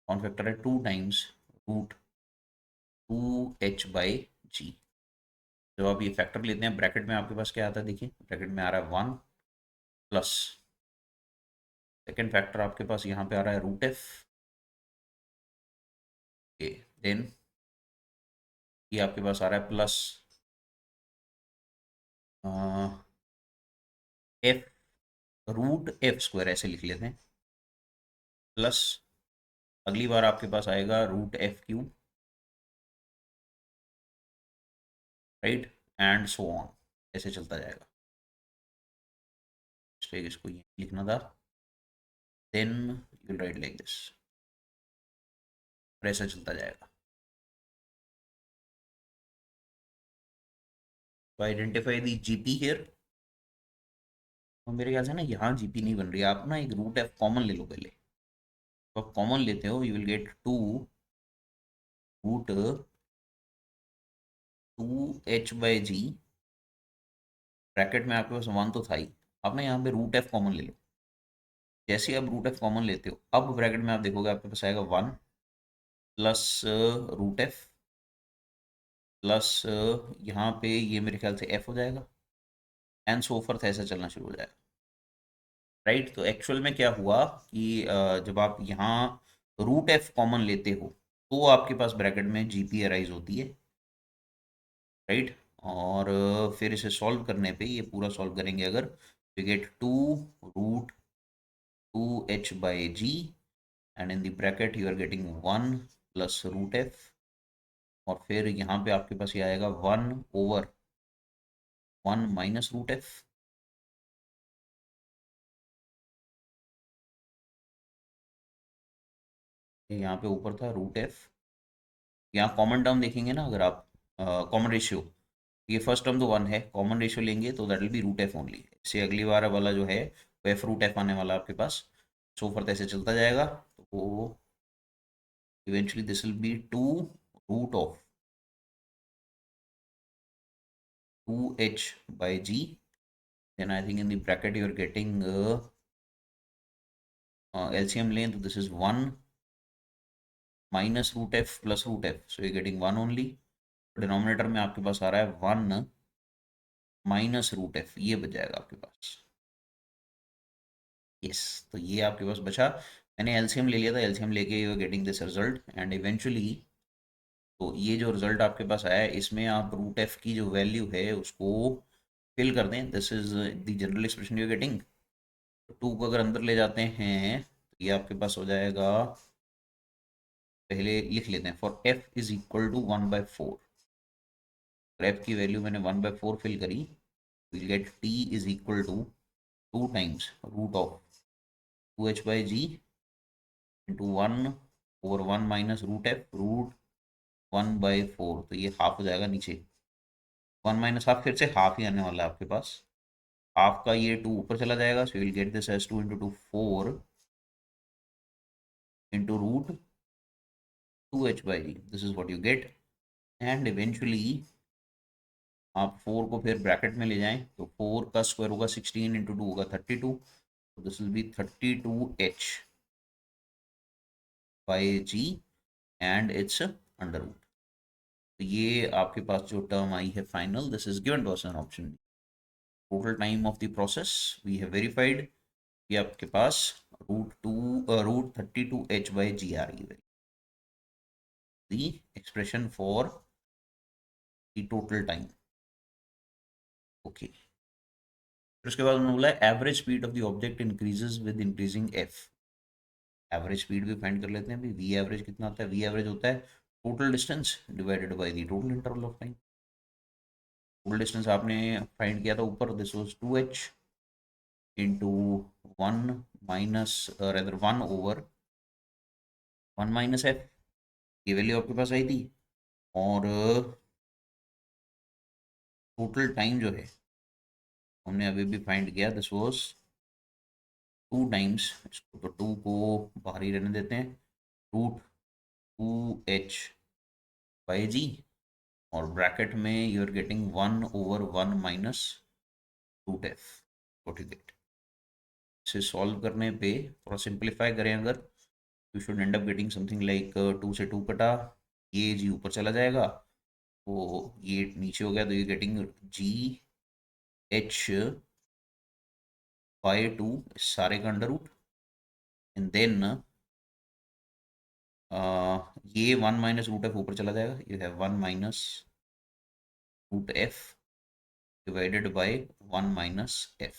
कॉमन फैक्टर है 2 टाइम्स √2h/g। जब आप ये फैक्टर लेते हैं ब्रैकेट में आपके पास क्या आता है, देखिए ब्रैकेट में आ रहा है 1 प्लस सेकेंड फैक्टर आपके पास यहाँ पे आ रहा है √f, देन ये आपके पास आ रहा है प्लस एफ √f² ऐसे लिख लेते हैं, प्लस अगली बार आपके पास आएगा √f³, right, and so on, ऐसे चलता जाएगा। इसको ये लिखना था, then you will write like this, ऐसा चलता जाएगा। तो आइडेंटिफाई द जीपी हियर। तो मेरे ख्याल से ना यहाँ जीपी नहीं बन रही है, आप ना एक √f कॉमन ले लो पहले। तो आप कॉमन लेते हो, you will gate 2√2h/g, bracket में आपके पास 1 तो था ही, आप ना यहाँ पे √f कॉमन ले लो। जैसे ही आप √f कॉमन लेते हो, अब ब्रैकेट में आप देखोगे आपके पास आएगा 1 प्लस √f प्लस यहाँ पे ये मेरे ख्याल से f हो जाएगा, एंड सो फॉर्थ, ऐसा चलना शुरू हो जाएगा, राइट। तो एक्चुअल में क्या हुआ कि जब आप यहाँ √f कॉमन लेते हो तो आपके पास ब्रैकेट में जीपी अराइज होती है, राइट। और फिर इसे सॉल्व करने पे, ये पूरा सॉल्व करेंगे अगर, we get 2√2h/g and in the bracket you are getting 1 plus √f, और फिर यहाँ पे आपके पास ये आएगा 1/1 माइनस √f। यहाँ पे ऊपर था √f, यहाँ कॉमन टर्म देखेंगे ना अगर आप, कॉमन रेशियो, ये फर्स्ट टर्म तो 1 है, कॉमन रेशियो लेंगे तो that will B √f only. इससे अगली बार वाला जो है वो f√f आने वाला आपके पास, सो फर्थ ऐसे चलता जाएगा, तो वो eventually this will be 2 √ of 2h/g, then I think in the bracket you are getting LCM लें तो this is 1 minus √f plus √f, so you're getting 1 only। Denominator में आपके पास आ रहा है 1 माइनस √f, ये बच जाएगा आपके पास, यस। तो ये आपके पास बचा, मैंने एलसीएम ले लिया था, एलसीएम लेके you are getting this result, and eventually तो ये जो रिजल्ट आपके पास आया है इसमें आप √f की जो वैल्यू है उसको फिल कर दें, this is the general expression you getting. 2 को अगर अंदर ले जाते हैं तो ये आपके पास हो जाएगा, पहले लिख लेते हैं, for f is equal to 1/4, और f की वैल्यू मैंने 1/4 फिल करी, will get t is equal to 2 times root of 2h/g into 1/1 minus root f root 1/4, तो ये हाफ हो जाएगा नीचे, 1 माइनस हाफ, फिर से हाफ ही आने वाला है आपके पास, हाफ का ये 2 ऊपर चला जाएगा, so will get this as 2 into 2 4 into root 2h/g, this is what you get. And eventually आप 4 को फिर ब्रैकेट में ले जाएं तो 4 का स्क्वायर होगा 16 इंटू 2 होगा 32, तो this will be 32h/g and it's under root. तो ये आपके पास जो टर्म आई है final, this is given to us an option. Total time of the process we have verified, ये आपके पास रूट 32h/g आ रही है, the expression for the total time. Okay, फिर उसके बाद उन्होंने बोला average speed of the object increases with increasing f. Average speed भी फाइंड कर लेते हैं अभी। वी एवरेज कितना होता है? वी एवरेज होता है total distance divided by the total interval of time. Total distance आपने फाइंड किया था ऊपर, this was 2h into 1 minus rather 1/1 minus f, ये वैल्यू आपके पास आई थी। और टोटल टाइम जो है हमने अभी भी फाइंड किया, दिस वाज 2 टाइम्स, इसको तो 2 को बाहर ही रहने देते हैं, रूट 2h/g, और ब्रैकेट में you are getting 1/1 minus root f, what you get. इसे सॉल्व करने पे थोड़ा सिंप्लीफाई करें अगर, you should end up getting something like 2 से 2 कटा, ये जी ऊपर चला जाएगा, तो ये नीचे हो गया, तो ये गेटिंग GH/2 सारे का अंडर रूट, एंड देन ये 1 माइनस रूट एफ ऊपर चला जाएगा, you have 1 minus root f divided by 1 minus f.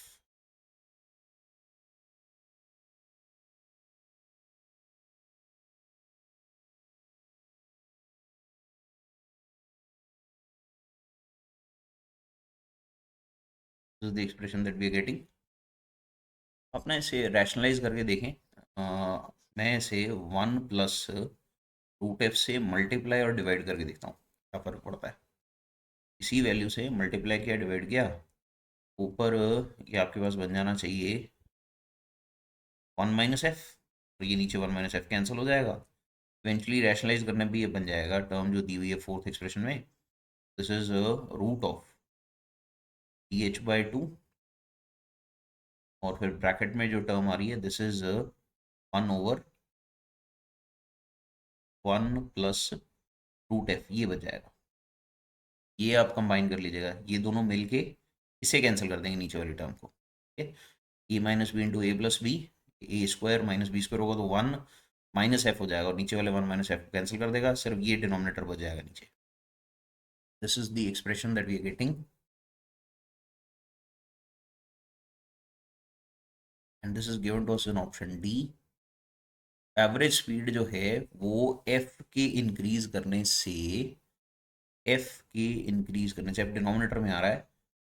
This is the expression that we are getting. अपना इसे रैशनलाइज करके देखें, मैं इसे 1 प्लस रूट एफ से मल्टीप्लाई और डिवाइड करके देखता हूँ क्या फर्क पड़ता है। इसी वैल्यू से मल्टीप्लाई किया, डिवाइड किया, ऊपर ये आपके पास बन जाना चाहिए 1 माइनस एफ, और ये नीचे 1 माइनस एफ कैंसिल हो जाएगा। इवेंचुअली रैशनलाइज करने पे ये बन जाएगा टर्म जो दी हुई है फोर्थ एक्सप्रेशन में, this is root of DH/2, और फिर ब्रैकेट में जो टर्म आ रही है this is 1/1 plus root f, ये बच जाएगा। ये आप कंबाइन कर लीजिएगा, ये दोनों मिलके इसे कैंसिल कर देंगे नीचे वाली टर्म को, ठीक है। A minus B into A plus B, A square minus B square होगा तो 1 माइनस एफ हो जाएगा, और नीचे वाले 1 माइनस एफ कैंसिल कर देगा, सिर्फ ये डिनोमिनेटर बच जाएगा नीचे। This is the expression that we are getting, and this is given to us in option D. Average speed जो है वो एफ के इंक्रीज करने से, एफ के इंक्रीज करने से, एफ डिनोमिनेटर में आ रहा है,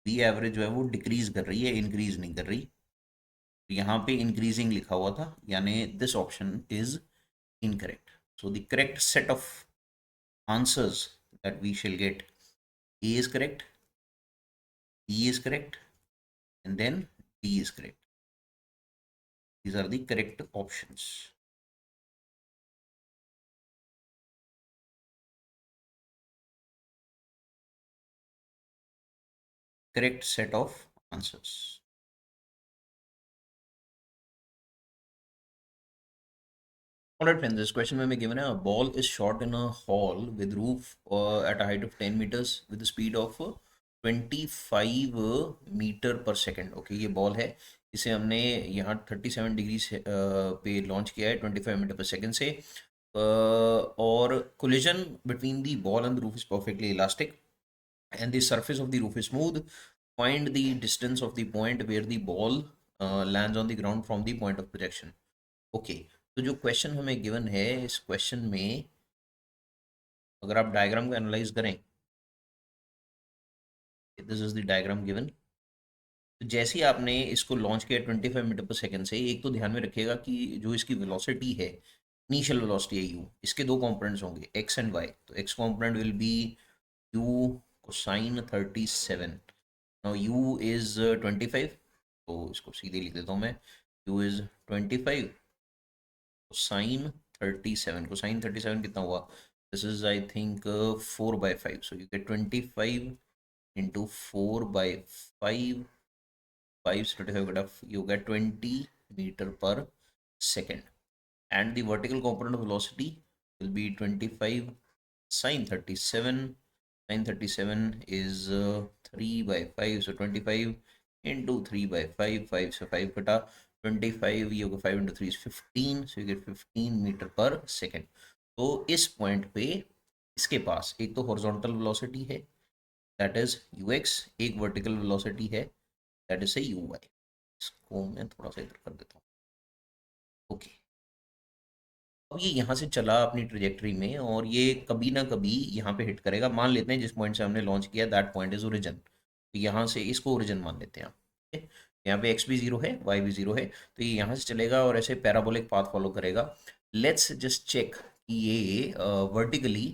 वी एवरेज जो है वो डिक्रीज कर रही है, इंक्रीज नहीं कर रही। तो यहाँ पे इंक्रीजिंग लिखा हुआ था, यानी this option is incorrect. So the correct set of answers that we shall get: A is correct, B is correct, and then D is correct. These are the correct options. Correct set of answers. Alright friends, this question may be given a ball is shot in a hall with roof at a height of 10 meters with a speed of 25 metre पर सेकेंड। ओके, ये बॉल है, इसे हमने यहाँ 37 डिग्री से पे लॉन्च किया है 25 मीटर पर सेकेंड से, और collision between the ball and the roof is perfectly elastic and the surface of the roof is smooth. Find the distance of the point where the ball lands on the ground from the point of projection. Okay, तो जो क्वेश्चन हमें गिवन है, इस क्वेश्चन में अगर आप डायग्राम को एनालाइज करें this is the diagram given. तो जैसे ही आपने इसको लॉन्च किया 25 मीटर पर सेकंड से, एक तो ध्यान में रखिएगा कि जो इसकी वेलोसिटी है, इनिशियल वेलोसिटी है यू, इसके दो कंपोनेंट्स होंगे एक्स एंड वाई। तो x component will be you cosine 37। Now you is 25, तो इसको सीधे लिख देता हूँ मैं, यू इज 25 कोसाइन 37। कोसाइन 37 कितना हुआ, this is I think 4/5, so you gate 25 into 4/5, 5 you get 20 meter per second, and the vertical component of velocity will be 25 sine 37. Sine 37 is 3/5, so 25 into 3/5, 5 से 5 कटा 25, ये होगा 5 into 3 is 15, so you get 15 metre पर सेकेंड। तो इस पॉइंट पे इसके पास एक तो हॉरिजॉन्टल वेलोसिटी है, दैट इज यू एक्स, एक वर्टिकल वेलोसिटी है, दैट इज से यू वाई। इसको मैं थोड़ा सा इधर कर देता हूँ। ओके, अब ये यहाँ से चला अपनी ट्रेजेक्टरी में, और ये कभी ना कभी यहाँ पे हिट करेगा। मान लेते हैं जिस पॉइंट से हमने लॉन्च किया दैट पॉइंट इज ओरिजिन, तो यहाँ से इसको ओरिजिन मान लेते हैं। ठीक है, यहाँ पे एक्स भी जीरो है, वाई भी जीरो है, तो ये यहाँ से चलेगा और ऐसे पैराबोलिक पाथ फॉलो करेगा। लेट्स जस्ट चेक कि ये वर्टिकली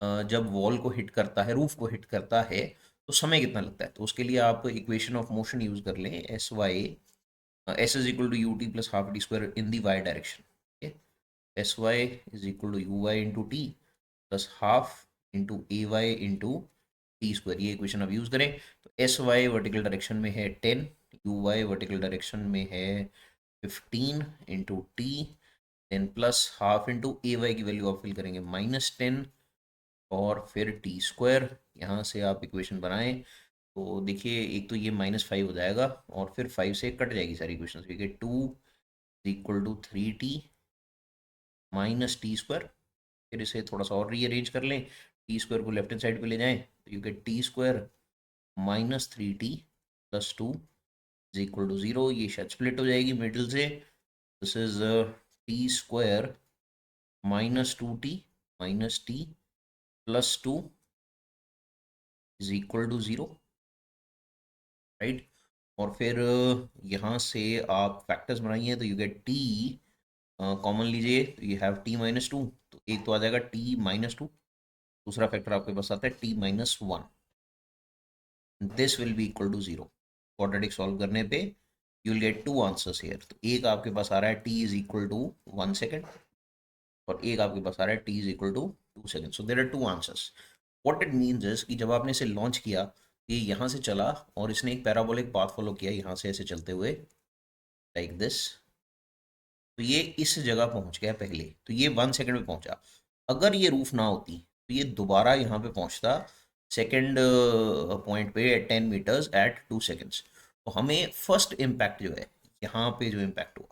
जब वॉल को हिट करता है, रूफ को हिट करता है, तो समय कितना लगता है। तो उसके लिए आप इक्वेशन ऑफ मोशन यूज कर लें, s y, s is equal to ut plus half t square in the y direction. Okay, sy is equal to uy into t plus half into ay into t square। ये इक्वेशन अब यूज करें तो sy वर्टिकल डायरेक्शन में है 10, uy वर्टिकल डायरेक्शन में है 15 into t, then plus half into ay की वैल्यू आप फिल करेंगे -10, और फिर टी स्क्वायर। यहाँ से आप इक्वेशन बनाएं तो देखिए एक तो ये -5 हो जाएगा, और फिर 5 से कट जाएगी सारी इक्वेशन, देखिए 2 equal to 3t minus t square. फिर इसे थोड़ा सा और रीअरेंज कर लें, टी स्क्वायर को लेफ्ट हैंड साइड पे ले जाएं तो you get t square -3t plus 2 is equal to 0। ये शायद स्प्लिट हो जाएगी मिडिल से, this is t square -2t minus t plus 2 is equal to 0, right. और फिर यहाँ से आप फैक्टर्स बनाइए तो यू गेट टी कॉमन लीजिए तो यू हैव t-2, तो एक तो आ जाएगा t-2, दूसरा फैक्टर आपके पास आता है t-1, this will be equal to 0। Quadratic solve करने पे you will get two answers here. तो एक आपके पास आ रहा है t is equal to 1 second, और एक आपके पास आ रहा है t is equal to 2 second, so there are two answers. What it means is कि जब आपने इसे लॉन्च किया, ये यहाँ से चला और इसने एक पैराबोलिक पाथ फॉलो किया यहाँ से ऐसे चलते हुए लाइक दिस, तो ये इस जगह पहुंच गया पहले, तो ये 1 सेकंड में पहुंचा। अगर ये रूफ ना होती तो ये दोबारा यहाँ पे पहुंचता सेकंड पॉइंट पे एट 10 मीटर्स एट 2 सेकंड्स। तो हमें फर्स्ट इम्पैक्ट जो है, यहाँ पे जो इम्पैक्ट हुआ,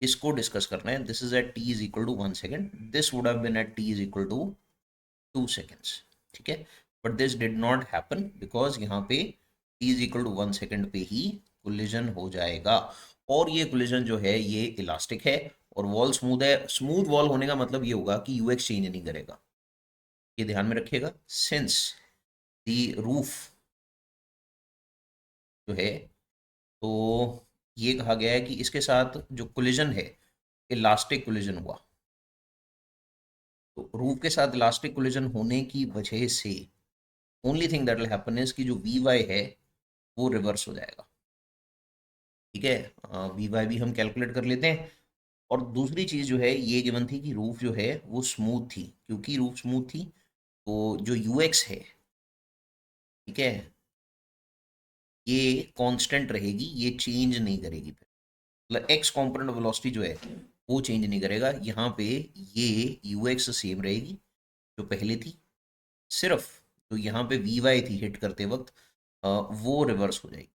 इसको डिस्कस करना है। This is at t is equal to 1 second, this would have been at t is equal to 2 seconds. ठीक है, but this did not happen because यहाँ पे t is equal to 1 second पे ही कोलिजन हो जाएगा। और ये कोलिजन जो है ये इलास्टिक है, और वॉल स्मूथ है। स्मूथ वॉल होने का मतलब ये होगा कि यूएक्स चेंज नहीं करेगा, ये ध्यान में रखिएगा। सिंस द रूफ जो है, तो ये कहा गया है कि इसके साथ जो कोलिजन है, इलास्टिक कोलिजन हुआ। तो रूफ के साथ इलास्टिक कोलिजन होने की वजह से only thing that will happen is कि जो वी वाई है वो रिवर्स हो जाएगा। ठीक है, वी वाई भी हम कैलकुलेट कर लेते हैं। और दूसरी चीज़ जो है ये गिवन थी कि रूफ जो है वो स्मूथ थी, क्योंकि रूफ स्मूथ थी तो जो यूएक्स है, ठीक है, ये कांस्टेंट रहेगी, ये चेंज नहीं करेगी। फिर मतलब एक्स कॉम्पोनेंट ऑफ वेलोसिटी जो है वो चेंज नहीं करेगा। यहाँ पे ये यूएक्स सेम रहेगी जो पहले थी, सिर्फ जो यहाँ पे वी वाई थी हिट करते वक्त, वो रिवर्स हो जाएगी।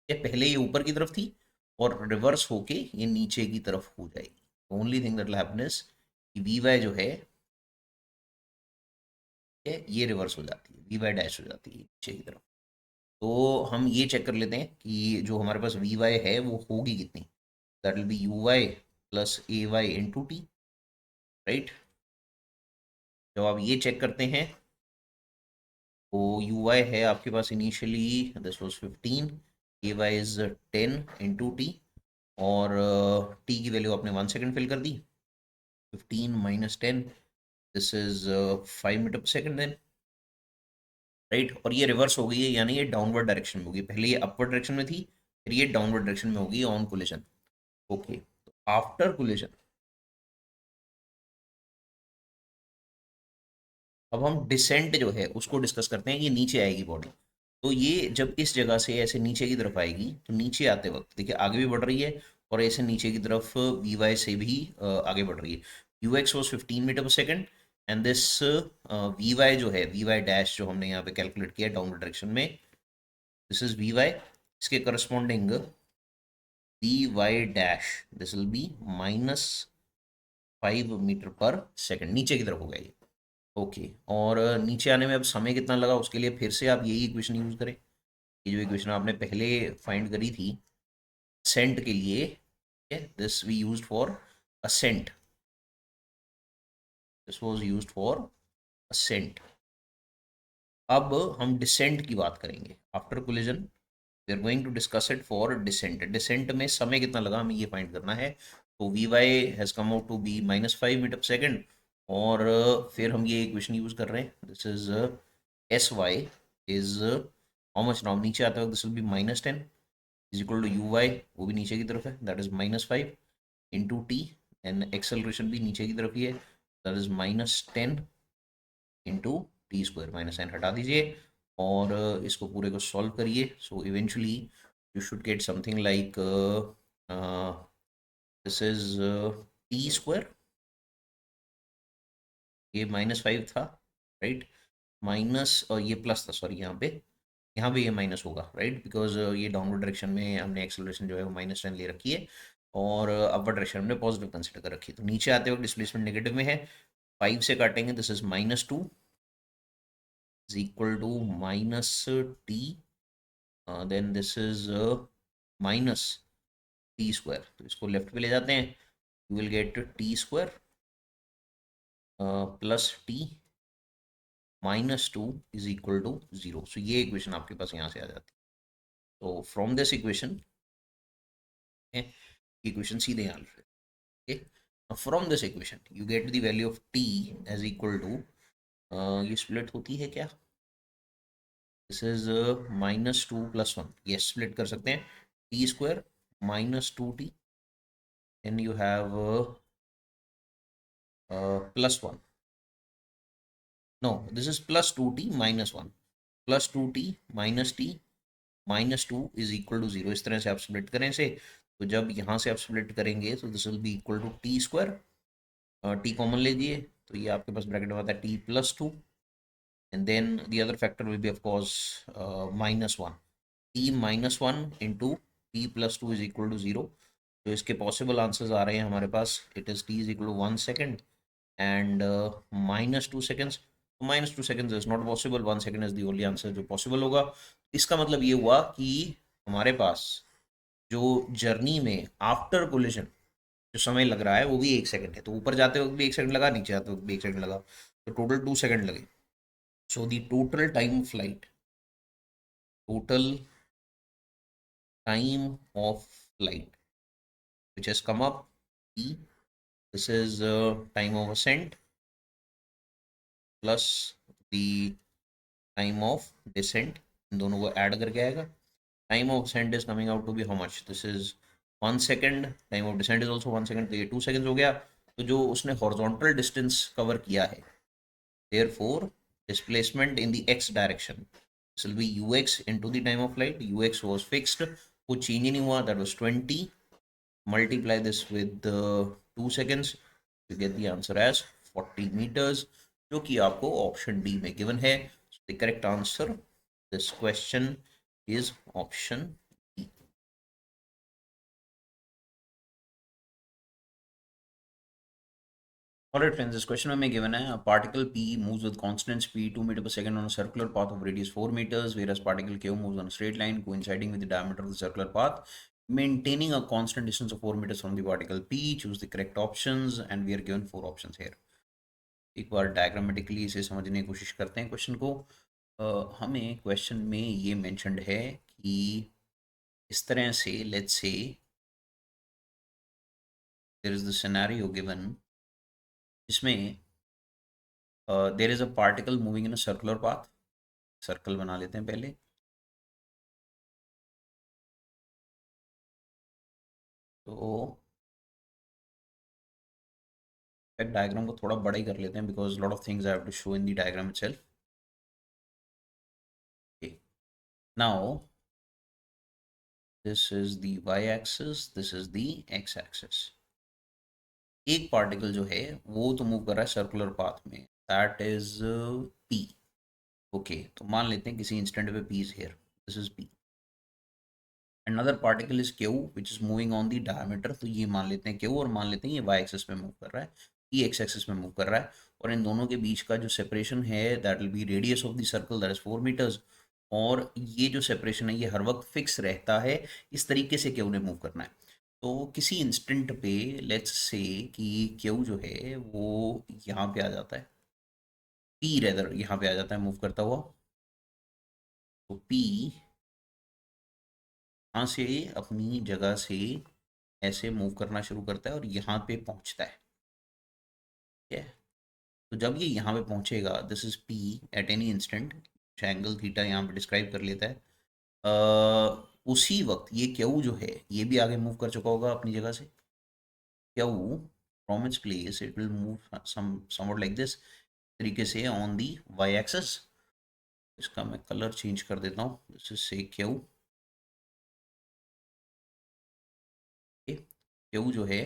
ये पहले ये ऊपर की तरफ थी और रिवर्स होके ये नीचे की तरफ हो जाएगी। Only thing that will happen is कि वी वाई जो है ये रिवर्स हो जाती है, वी वाई डैश हो जाती है नीचे की तरफ। तो हम ये चेक कर लेते हैं कि जो हमारे पास वी वाई है वो होगी कितनी, that will be u y plus a y into t, right. जब आप ये चेक करते हैं तो यू वाई है आपके पास initially, this was 15, a y is 10 into t, और टी की वैल्यू आपने 1 सेकेंड फिल कर दी। 15 माइनस 10, दिस इज 5 मीटर पर सेकेंड देन, राइट। और ये रिवर्स हो गई है, यानी ये डाउनवर्ड डायरेक्शन में होगी। पहले ये अपवर्ड डायरेक्शन में थी, फिर ये डाउनवर्ड डायरेक्शन में होगी ऑन कोलिजन। ओके, तो आफ्टर कोलिजन अब हम डिसेंट जो है उसको डिस्कस करते हैं। ये नीचे आएगी बॉडी, तो ये जब इस जगह से ऐसे नीचे की तरफ आएगी, तो नीचे आते वक्त देखिए आगे भी बढ़ रही है, और ऐसे नीचे की तरफ वी वाई से भी आगे बढ़ रही है। यू एक्स वॉज 15 मीटर पर second, and this v y जो है, वी वाई डैश जो हमने यहाँ पे कैलकुलेट किया डाउनवर्ड डायरेक्शन में, दिस इज वी वाई। इसके corresponding v y dash, this will be -5 metre पर सेकेंड, नीचे की तरफ हो गया ये। ओके, और नीचे आने में अब समय कितना लगा, उसके लिए फिर से आप यही इक्वेशन यूज करें। ये जो इक्वेशन आपने पहले फाइंड करी थी सेंट के लिए, this we used for ascent, this was used for ascent. अब हम डिसेंट की बात करेंगे after collision. We are going to discuss it for descent. Descent में समय कितना लगा हमें ये फाइंड करना है। तो v y has come out to be -5 metre पर सेकेंड, और फिर हम ये इक्वेशन यूज कर रहे हैं, this is s y is how much now, नीचे आता है this will be -10 is equal to u y, वो भी नीचे की तरफ है, that is -5 into T, and acceleration भी नीचे की तरफ ही है, that is -10 into t square. -10 हटा दीजिए और इसको पूरे को सॉल्व करिए। सो eventually you should get something like this is t square, ये -5 था, राइट, माइनस, और ये प्लस था, सॉरी, यहाँ पे ये माइनस होगा, राइट, बिकॉज ये डाउनवर्ड डायरेक्शन में हमने एक्सेलरेशन जो है वो -10 ले रखी है, और अपवर्ड डायरेक्शन हमने पॉजिटिव कंसिडर कर रखी है। तो नीचे आते वक्त डिस्प्लेसमेंट नेगेटिव में है, 5 से काटेंगे, this is -2 is equal to -t, then this is -t square. तो इसको लेफ्ट पे ले जाते हैं, you will get t square +t -2 is equal to 0। So ये इक्वेशन आपके पास यहाँ से आ जाती है। तो फ्रॉम दिस इक्वेशन, इक्वेशन सीधे यहाँ लिख, okay, from this equation you get the value of t as equal to, ये स्प्लिट होती है क्या, दिस इज -2 + 1, ये स्प्लिट कर सकते हैं, t square -2t, and you have +1, no, this is +2t -1, +2t -t -2 is equal to 0। इस तरह से आप स्प्लिट करें इसे, तो जब यहाँ से आप स्प्लिट करेंगे तो this will be equal to t square, t common ले लिए, तो ये आपके पास ब्रैकेट में आता है t +2, and then the other factor will be of course -1, t -1 into t +2 is equal to 0। तो इसके पॉसिबल आंसर्स आ रहे हैं हमारे पास, it is t is equal to 1 second and -2 seconds. -2 seconds is not possible, 1 second is the only answer जो पॉसिबल होगा। इसका मतलब ये हुआ कि हमारे पास जो जर्नी में आफ्टर कोलिजन जो समय लग रहा है वो भी 1 सेकेंड है। तो ऊपर जाते वक्त भी 1 सेकेंड लगा, नीचे आते वक्त भी 1 सेकेंड लगा, तो टोटल 2 सेकेंड लगे। So the total time of flight which has come up, T, this is time of ascent plus the time of descent, इन दोनों को ऐड करके आएगा। Time of ascent is coming out to be how much? This is 1 second, time of descent is also 1 second, तो ये 2 seconds हो गया। तो जो उसने हॉरिजॉन्टल डिस्टेंस कवर किया है, therefore displacement in the x direction, this will be ux into the time of flight, ux was fixed, कुछ चेंज ही नहीं हुआ, that was 20, multiply this with 2 seconds, you get the answer as 40 meters, जो कि आपको ऑप्शन डी में गिवन है। The correct answer this question is option D. Alright friends, this question में given है, a particle P moves with constant speed 2 meter per second on a circular path of radius 4 meters, whereas particle Q moves on a straight line coinciding with the diameter of the circular path, maintaining a constant distance of 4 meters from the particle P. Choose the correct options, and we are given 4 options here. एक बार डायग्रामेटिकली इसे समझने की कोशिश करते हैं क्वेश्चन को। हमें क्वेश्चन में ये मेंशन्ड है कि इस तरह से let's say there is the scenario given जिसमें there is a particle moving in a circular path. Circle बना लेते हैं पहले। तो डायग्राम को थोड़ा बड़ा ही कर लेते हैं because lot of things I have to show in the diagram itself. Okay, now this is the Y axis, this is the X axis. एक पार्टिकल जो है वो तो मूव कर रहा है सर्कुलर पाथ में, दैट इज पी। ओके, तो मान लेते हैं किसी इंस्टेंट पे P is here, this is P. another particle is q which is moving on the diameter, तो ये मान लेते हैं q और मान लेते हैं ये y एक्सिस पे मूव कर रहा है, ये x एक्सिस में मूव कर रहा है। और इन दोनों के बीच का जो सेपरेशन है that will be radius of the circle, that is 4 meters. और ये जो सेपरेशन है ये हर वक्त फिक्स रहता है, इस तरीके से q ने मूव करना है। तो किसी इंस्टेंट पे लेट्स से कि q जो है वो यहाँ पे आ जाता है, p रेदर यहाँ पे आ जाता है मूव करता हुआ। तो p यहाँ से अपनी जगह से ऐसे मूव करना शुरू करता है और यहाँ पे पहुँचता है। ठीक है, तो जब ये यहाँ पे पहुँचेगा, this is P eight any instant, angle theta यहाँ पे डिस्क्राइब कर लेता है। उसी वक्त ये क्यू जो है ये भी आगे मूव कर चुका होगा अपनी जगह से। Q from its place it will move somewhat like this तरीके से ऑन दी वाई एक्सिस। इसका मैं कलर चेंज कर देता हूँ, this is say q. Q जो है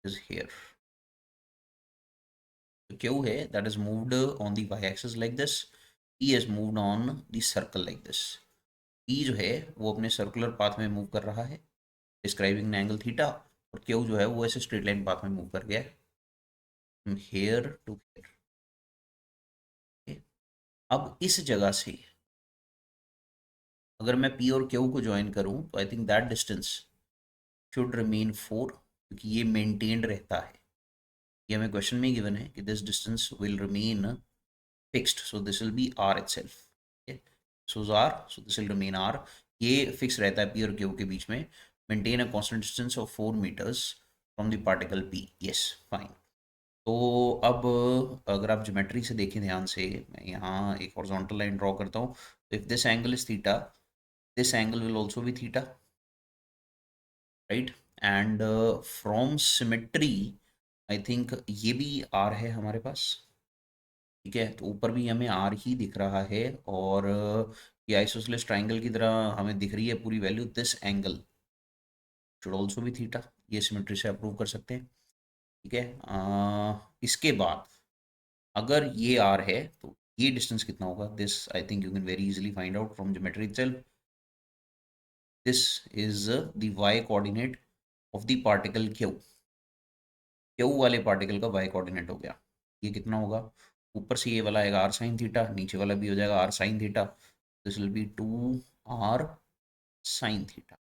इज हेयर, क्यू है that is moved on the Y axis like this, e has moved on the circle like this. E जो है वो अपने सर्कुलर पाथ में मूव कर रहा है डिस्क्राइबिंग एंगल थीटा, और क्यू जो है वो ऐसे स्ट्रेट लाइन पाथ में मूव कर गया है हेयर टू हेयर। अब इस जगह से अगर मैं पी और क्यू को ज्वाइन करूं तो I think that distance should remain 4, क्योंकि ये मेंटेन्ड रहता है। ये हमें क्वेश्चन में गिवन है कि this distance will remain fixed, so this will be R itself. So R, so this will remain R. ये फिक्स रहता है पी और क्यू के बीच में। Maintain a constant distance of 4 meters from the particle P, yes fine. तो अब अगर आप ज्योमेट्री से देखें ध्यान से, मैं यहाँ एक हॉरिजॉन्टल लाइन ड्रॉ करता हूँ। तो if this angle is theta, this angle will also be theta, right. And from symmetry I think ये भी आर है हमारे पास। ठीक है, तो ऊपर भी हमें आर ही दिख रहा है, और ये आइसोसेलेस ट्राइंगल की तरह हमें दिख रही है पूरी value. This angle should also भी थीटा, ये सिमेट्री से अप्रूव कर सकते हैं। ठीक है, इसके बाद अगर ये आर है तो ये डिस्टेंस कितना होगा, this I think you can very easily find out from geometry itself. This is the Y coordinate of the particle Q. Q वाले पार्टिकल का वाई कोऑर्डिनेट हो गया, ये कितना होगा, ऊपर से ये वाला आएगा आर साइन थीटा, नीचे वाला भी हो जाएगा R sine theta. This will be 2 R sine theta.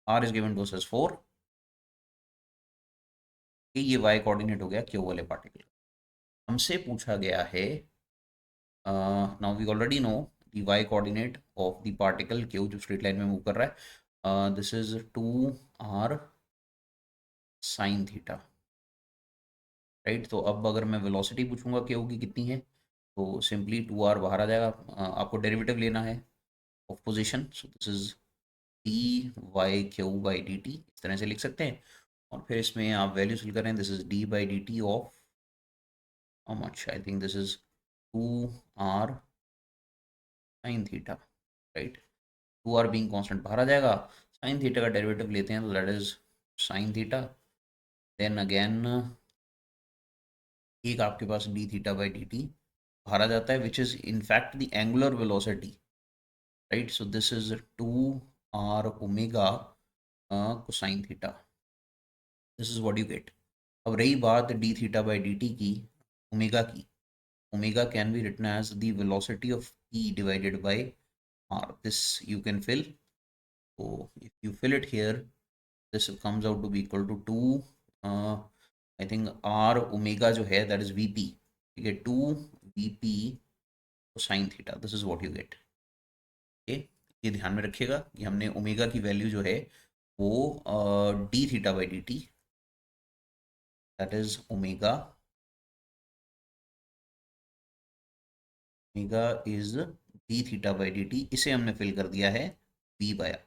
R is given to us as 4, ये वाई कोऑर्डिनेट हो गया क्यू वाले पार्टिकल। हमसे पूछा गया है, now we already know the Y coordinate of the particle Q जो स्ट्रेट लाइन में मूव कर रहा है, this is 2 R sine theta, right. तो अब अगर मैं वेलोसिटी पूछूंगा क्यू की कितनी है, तो सिंपली 2 आर बाहर आ जाएगा। आपको डेरिवेटिव लेना है of position, so this is D Y Q by D T, इस तरह से लिख सकते हैं। और फिर इसमें आप वैल्यू फिल करें, this is D by D T of how much, I think this is 2 R sine theta, right. 2 R being constant बाहर आ जाएगा, साइन थीटा का डेरिवेटिव लेते हैं तो that is sine theta. Then again एक आपके पास d theta by D t बाहर आ जाता है, which is in fact the angular velocity, right. So this is 2 r omega cosine theta, this is what you get. अब रही बात d theta by D t की, ओमेगा की, omega can be written as the velocity of e divided by r, this you can fill. so if you fill it here, this comes out to be equal to 2 I think r omega जो है that is vp, ठीक है, 2 vp cosine theta, this is what you gate. Okay, ये ध्यान में रखिएगा कि हमने ओमेगा की वैल्यू जो है वो D theta by D T, that is omega, omega is D theta by D T, इसे हमने फिल कर दिया है v by R,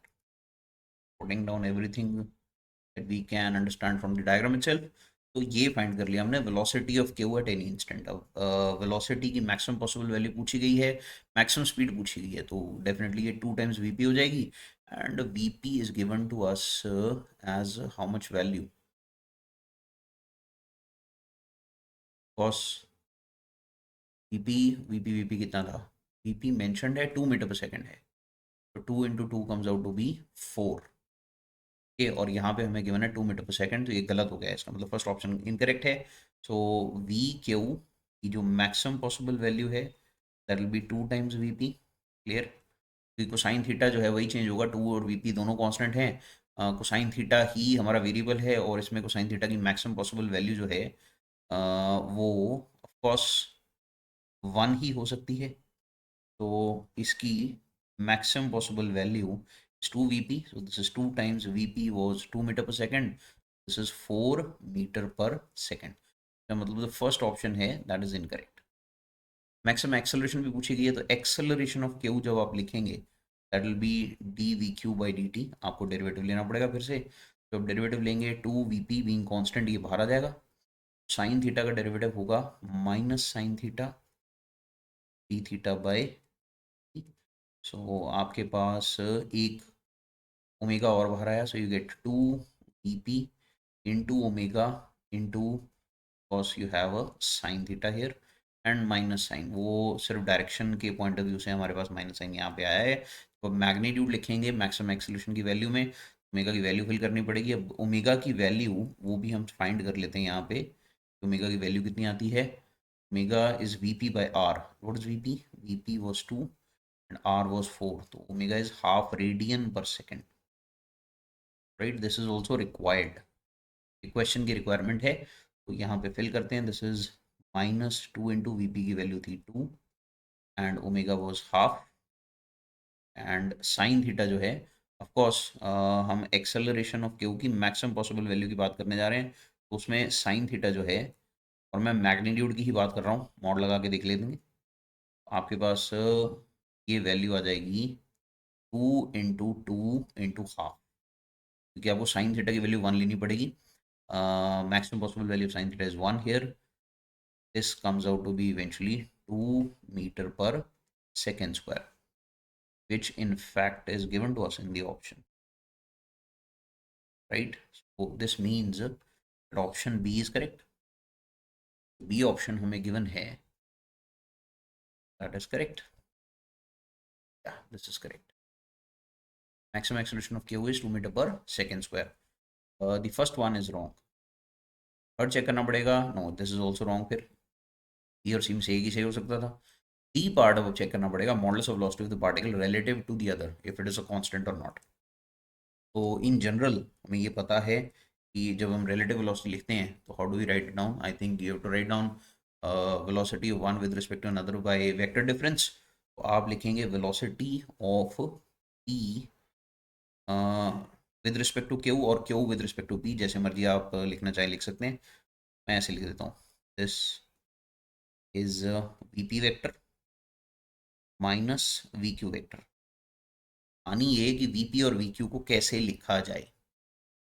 putting down everything that we can understand from the diagram itself. तो ये फाइंड कर लिया हमने velocity of Q at any instant. अब वेलोसिटी की मैक्सिमम पॉसिबल वैल्यू पूछी गई है, मैक्सिमम स्पीड पूछी गई है, तो डेफिनेटली ये 2 टाइम्स वीपी हो जाएगी। And VP is given to us as how much value, cos VP, VP कितना था, वीपी मेंशन्ड है 2 मीटर पर सेकेंड है, तो 2 × 2 comes out to be 4। Okay, और यहाँ पे हमें गिवन है 2 मीटर पर सेकेंड, तो ये गलत हो गया है, इसका मतलब फर्स्ट ऑप्शन इनकरेक्ट है। सो वी क्यू की जो मैक्सिमम पॉसिबल वैल्यू है that will be 2 times V P. Clear, क्योंकि कोसाइन थीटा जो है वही चेंज होगा, 2 और वी पी दोनों कांस्टेंट हैं, कोसाइन थीटा ही हमारा वेरिएबल है, और इसमें कोसाइन थीटा की मैक्सिमम पॉसिबल वैल्यू जो है वो ऑफ कोर्स 1 ही हो सकती है। तो इसकी maximum possible value is 2 vp, so this is 2 times vp was 2 meter per second, this is 4 meter per second। तो मतलब the first option है that is incorrect। Maximum acceleration भी पूछी गई है, तो एक्सेलरेशन ऑफ क्यू जब आप लिखेंगे that will B D we Q by D T, आपको डेरिवेटिव लेना पड़ेगा फिर से। तो अब डेरिवेटिव लेंगे, 2 वी पी बींग कॉन्स्टेंट ये बाहर आ जाएगा, साइन थीटा का डेरिवेटिव होगा minus sine theta d theta by, so आपके पास एक ओमेगा और बाहर आया, so you get 2 ep into omega into, cause you have a sine theta here and minus sine, वो सिर्फ डायरेक्शन के पॉइंट ऑफ व्यू से हमारे पास माइनस साइन यहाँ पे आया है। तो मैग्नीट्यूड लिखेंगे मैक्सिमम एक्सेलरेशन की वैल्यू में, ओमेगा की वैल्यू फिल करनी पड़ेगी। अब ओमेगा की वैल्यू वो भी हम फाइंड कर लेते हैं यहाँ पे, ओमेगा की वैल्यू कितनी आती है, omega is V P by R, what is V P, V P was 2 and R was 4, तो omega is half radian per second, right, this is also required, question की रिक्वायरमेंट है, तो यहाँ पे फिल करते हैं। This is -2 into V P की वैल्यू थी 2 and omega was half, and sine theta जो है ऑफ कोर्स हम एक्सेलरेशन ऑफ क्यू की मैक्सिमम पॉसिबल वैल्यू की बात करने जा रहे हैं, तो उसमें साइन थीटा जो है, और मैं मैग्नीट्यूड की ही बात कर रहा हूँ, मॉड लगा के देख लेंगे, आपके पास ये वैल्यू आ जाएगी 2 × 2 × हाफ, क्योंकि आपको साइन थीटा की वैल्यू 1 लेनी पड़ेगी। Maximum possible value of sin theta is 1 here. This comes out to be eventually 2 meter per second square, which in fact is given to us in the option, right? So this means that option B is correct. B option हमें given है, that is correct. Yeah, this is correct. Maximum acceleration of Q is 2 meter per second square. The first one is wrong. Third check करना पड़ेगा, no this is also wrong, फिर बी और सी में से एक ही सही हो सकता था। डी पार्ट अब चेक करना पड़ेगा, modulus of velocity of the particle relative to the other if it is a constant or not. तो इन जनरल हमें ये पता है कि जब हम रिलेटिव वेलोसिटी लिखते हैं तो how do we write down, I think you have to write down velocity of one with respect to another by vector difference. तो आप लिखेंगे velocity of p with respect to q, और q with respect to p, जैसे मर्जी आप लिखना चाहे लिख सकते हैं, मैं ऐसे लिख देता हूँ, this is V P vector minus we Q vector. यानी ये कि वी पी और वी क्यू को कैसे लिखा जाए।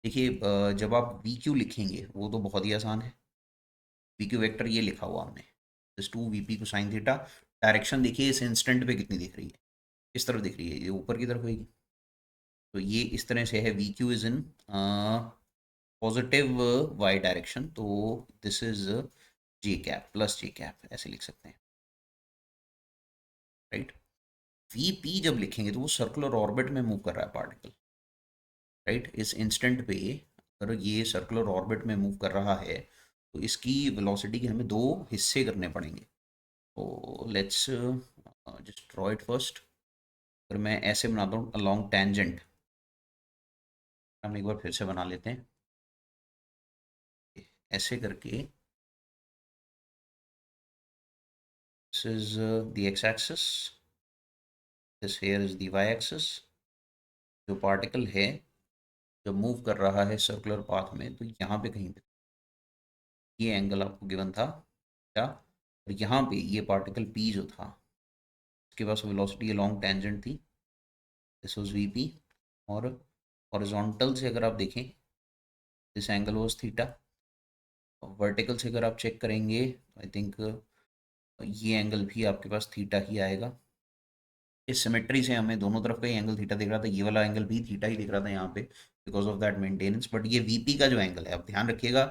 देखिए जब आप वी क्यू लिखेंगे वो तो बहुत ही आसान है, वी क्यू वेक्टर ये लिखा हुआ हमने, this 2 V P cosine theta, direction देखिए इस इंस्टेंट पे कितनी दिख रही है, किस तरफ दिख रही है, ये ऊपर की तरफ होगी, तो ये इस तरह से है, v q is in positive y direction, तो this is j cap plus j cap, ऐसे लिख सकते हैं, राइट। वी पी जब लिखेंगे तो वो सर्कुलर ऑर्बिट में मूव कर रहा है पार्टिकल, राइट, इस इंस्टेंट पे अगर ये सर्कुलर ऑर्बिट में मूव कर रहा है तो इसकी वेलोसिटी के हमें दो हिस्से करने पड़ेंगे। तो let's just draw it first. अगर मैं ऐसे बनाता हूँ अलोंग टेंजेंट, हम एक बार फिर से बना लेते हैं, ऐसे करके This is the x-axis. This here is the y-axis. जो पार्टिकल है जब मूव कर रहा है सर्कुलर पाथ में तो यहाँ पे कहीं पे ये एंगल आपको गिवन था क्या, और यहाँ पे ये पार्टिकल p जो था उसके पास वेलोसिटी अलोंग टेंजेंट थी, दिस वाज vp, और हॉरिजॉन्टल से अगर आप देखें this angle was theta, vertical से अगर आप चेक करेंगे आई थिंक ये एंगल भी आपके पास थीटा ही आएगा। इस सिमेट्री से हमें दोनों तरफ का ही एंगल थीटा दिख रहा था, ये वाला एंगल भी थीटा ही दिख रहा था यहाँ पे because of that maintenance. But ये वीपी का जो एंगल है, आप ध्यान रखिएगा,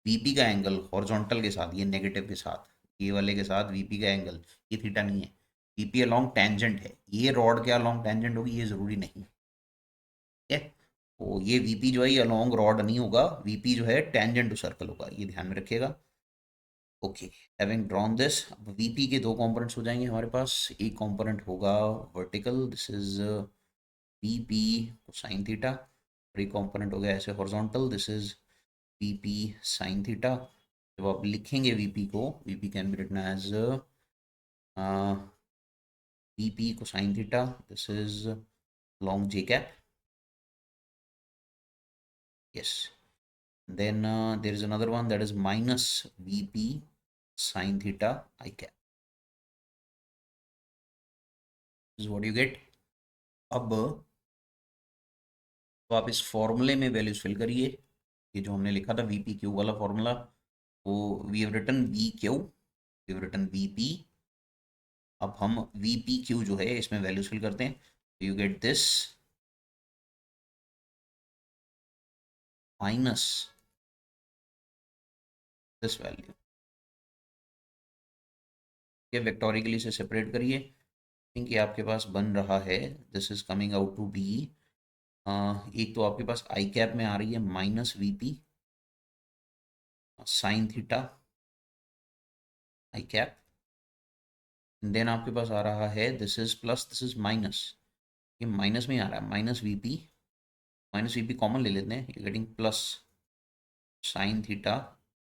वीपी का एंगल हॉरिजॉन्टल के साथ, ये नेगेटिव के साथ, ये वाले के साथ वीपी का एंगल ये थीटा नहीं है, वीपी अलोंग टेंजेंट है। ये रॉड के अलोंग टेंजेंट होगी ये जरूरी नहीं है, तो ये वीपी जो है ये अलोंग रॉड नहीं होगा, वीपी जो है टेंजेंट टू सर्कल होगा, ये ध्यान में रखिएगा। ओके, हैविंग ड्रॉन दिस, अब वीपी के दो कंपोनेंट्स हो जाएंगे हमारे पास। एक कंपोनेंट होगा vertical, this is VP sine theta, और एक कंपोनेंट हो गया ऐसे horizontal, this is VP sine theta. जब आप लिखेंगे वीपी को, VP can be written as VP cosine theta, this is long J cap, yes. Then there is another one that is minus vp sine theta I cap. This is what you get. अब तो आप इस फॉर्मूले में वैल्यूज फिल करिए, ये जो हमने लिखा था वी पी क्यू वाला फॉर्मूला, वो we have written V Q, we have written V P. अब हम वी पी क्यू जो है इसमें वैल्यूज फिल करते हैं, you get this minus this value, ये वेक्टोरिकली से सेपरेट करिए, थिंक ये आपके पास बन रहा है, this is coming out to be, एक तो आपके पास आई कैप में आ रही है minus v p sine theta i cap, then आपके पास आ रहा है this is plus this is minus, ये माइनस में आ रहा है माइनस वीपी कॉमन ले लेते हैं, you getting plus sine theta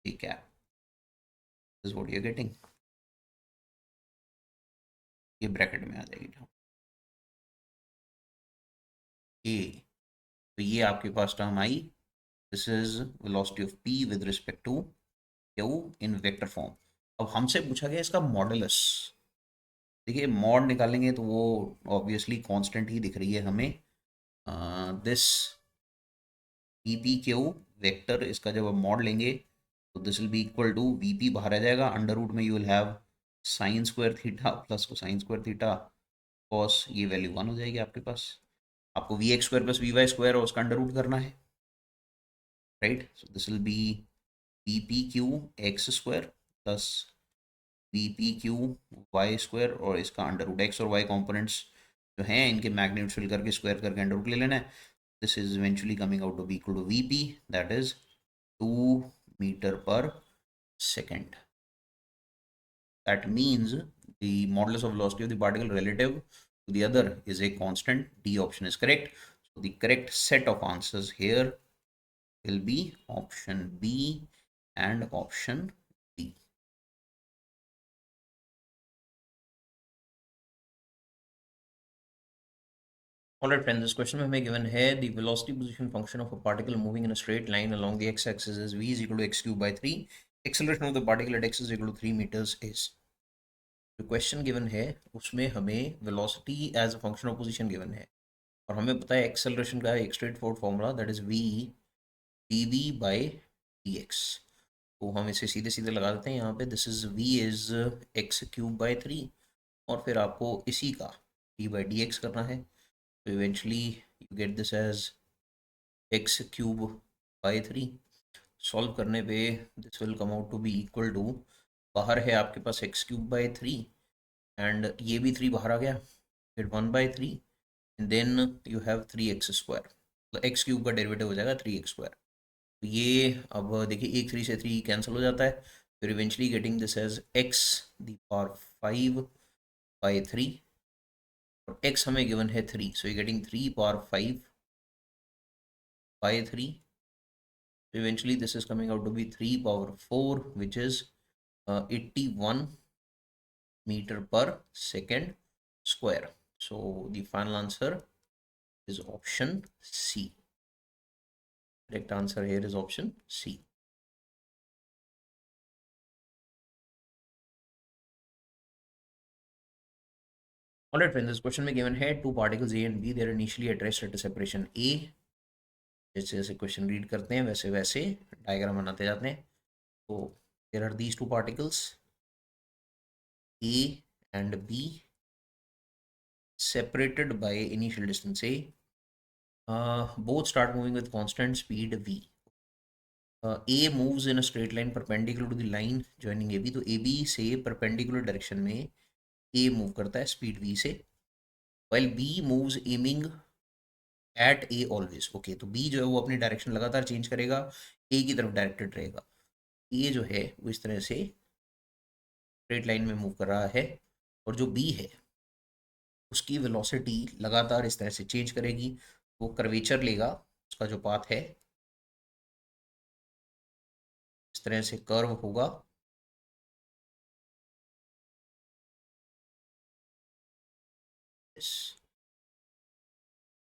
a cap, is what you getting, ये ब्रैकेट में आ जाएगी ए, तो ये आपके पास टर्म आई, this is velocity of p with respect to q in vector form. अब हमसे पूछा गया इसका मॉडुलस, देखिए मॉड निकालेंगे तो वो ऑब्वियसली कांस्टेंट ही दिख रही है हमें, this V P Q vector, इसका जब आप मॉड लेंगे तो this will be equal to V P बाहर आ जाएगा, अंडर रूट में you will have sine square theta plus cosine square theta cos, ये वैल्यू 1 हो जाएगी आपके पास। आपको V X square plus V Y square और उसका अंडर रूट करना है, right, so this will be V P Q x square plus V P Q Y square, और इसका अंडर रूट, एक्स और वाई कॉम्पोनेंट्स जो हैं इनके मैग्नीट्यूड फिल करके स्क्वायर करके अंडर रूट ले लेना है, this is eventually coming out to be equal to V P, that is 2 meter per second. That means the modulus of velocity of the particle relative to the other is a constant. D option is correct. So the correct set of answers here will be option B and option D. Alright friends, this question में हमें given है the velocity position function of a particle moving in a straight line along the x-axis is v is equal to x cubed by 3. Acceleration of the particle at x is equal to 3 meters is. जो क्वेश्चन गिवन है उसमें हमें velocity as a function of position given है, और हमें पता है एक्सेलरेशन का एक straightforward formula that is V D V by D X, तो हम इसे सीधे सीधे लगा देते हैं यहाँ पे, this is V is X cube by 3, और फिर आपको इसी का डी बाई डी एक्स करना है, तो eventually you get this as X cube by 3, solve करने पे this will come out to be equal to, बाहर है आपके पास एक्स क्यूब बाई 3 एंड ये भी 3 बाहर आ गया, फिर 1/3 and then you have 3x square, तो एक्स क्यूब का डेरिवेटिव हो जाएगा 3x स्क्वायर, तो ये अब देखिए एक 3 से 3 कैंसिल हो जाता है, फिर eventually getting this as x the power 5/3, और x हमें गिवन है 3, so you getting 3/5/3, so eventually this is coming out to be 3/4 which is 81 meter per second square. So the final answer is option C. Correct answer here is option C. Alright friends, this question में given है two particles A and B, they are initially at rest at a separation A. जैसे जैसे क्वेश्चन रीड करते हैं वैसे वैसे डायग्राम बनाते जाते हैं. तो there are these two particles A and B separated by initial distance A. Both start moving with constant speed V. A moves in a straight line perpendicular to the line joining AB. तो AB से perpendicular direction में A move करता है speed V से, while B moves aiming at A always. Okay, तो B जो है वो अपनी डायरेक्शन लगातार चेंज करेगा, A की तरफ डायरेक्टेड रहेगा. A जो है वो इस तरह से स्ट्रेट लाइन में मूव कर रहा है, और जो B है उसकी वेलोसिटी लगातार इस तरह से चेंज करेगी. वो कर्वेचर लेगा, उसका जो पाथ है इस तरह से कर्व होगा.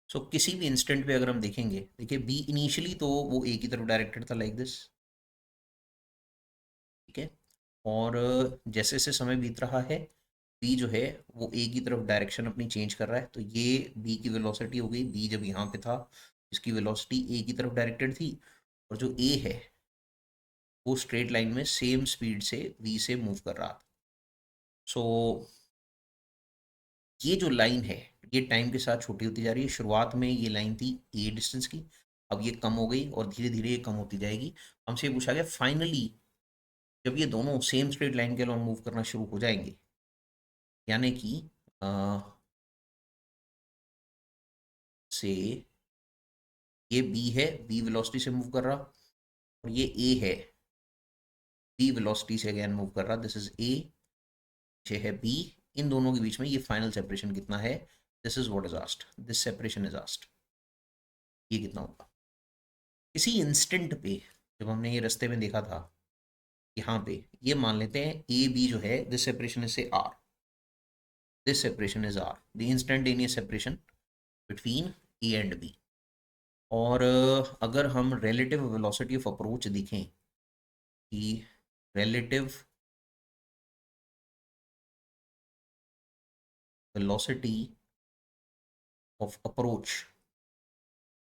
सो किसी भी इंस्टेंट पे अगर हम देखेंगे, देखिए बी इनिशियली तो वो ए की तरफ डायरेक्टेड था लाइक दिस, ठीक है. और जैसे जैसे समय बीत रहा है बी जो है वो ए की तरफ डायरेक्शन अपनी चेंज कर रहा है. तो ये बी की वेलोसिटी हो गई. बी जब यहाँ पे था इसकी वेलोसिटी ए की तरफ डायरेक्टेड थी, और जो ए है वो स्ट्रेट लाइन में सेम स्पीड से वी से मूव कर रहा था. सो ये जो लाइन है ये टाइम के साथ छोटी होती जा रही है. शुरुआत में ये लाइन थी ए डिस्टेंस की, अब ये कम हो गई और धीरे धीरे ये कम होती जाएगी. हमसे ये पूछा गया फाइनली जब ये दोनों सेम स्ट्रेट लाइन के अलॉन्ग मूव करना शुरू हो जाएंगे, यानी कि से ये बी है, बी वेलोसिटी से मूव कर रहा, और ये ए है, बी वेलोसिटी से अगेन मूव कर रहा. दिस इज ए, ये है बी. इन दोनों के बीच में ये फाइनल सेपरेशन कितना है, this is what is asked, this separation is asked. ये कितना होगा किसी इंस्टेंट पे. जब हमने ये रास्ते में देखा था यहाँ पे, ये मान लेते हैं ए बी जो है this separation is say R, this separation is R, the instantaneous separation between A and B. और अगर हम रिलेटिव वेलोसिटी ऑफ अप्रोच देखें कि रिलेटिव वेलोसिटी ऑफ अप्रोच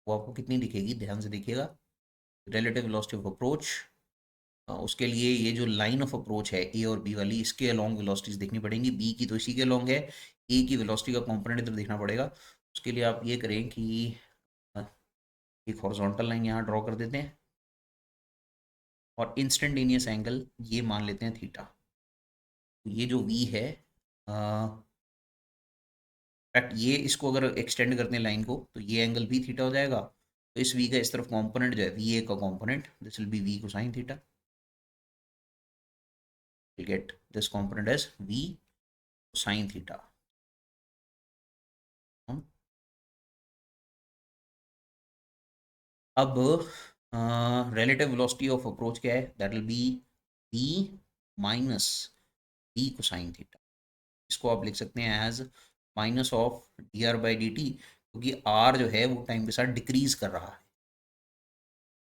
वो आपको कितनी दिखेगी, ध्यान से देखिएगा. रिलेटिव वेलोसिटी ऑफ अप्रोच, उसके लिए ये जो लाइन ऑफ अप्रोच है ए और बी वाली, इसके अलोंग वेलोसिटीज देखनी पड़ेंगी. बी की तो इसी के अलोंग है, ए की वेलोसिटी का कंपोनेंट इधर देखना पड़ेगा. उसके लिए आप ये करें कि अ, एक हॉरिजॉन्टल लाइन यहाँ ड्रॉ कर देते हैं, और इंस्टेंटेनियस एंगल ये मान लेते हैं थीटा. तो ये जो वी है, फैक्ट ये इसको अगर एक्सटेंड करते हैं लाइन को तो ये एंगल भी थीटा हो जाएगा. तो इस वी का इस तरफ कंपोनेंट जो है वी ए का component, this will be V cosine theta. Will get this component as V cosine theta. अब रिलेटिव वेलोसिटी ऑफ अप्रोच क्या है, that will be V minus V cosine theta. इसको आप लिख सकते हैं as minus of D R by D T, क्योंकि आर जो है वो टाइम के साथ डिक्रीज कर रहा है.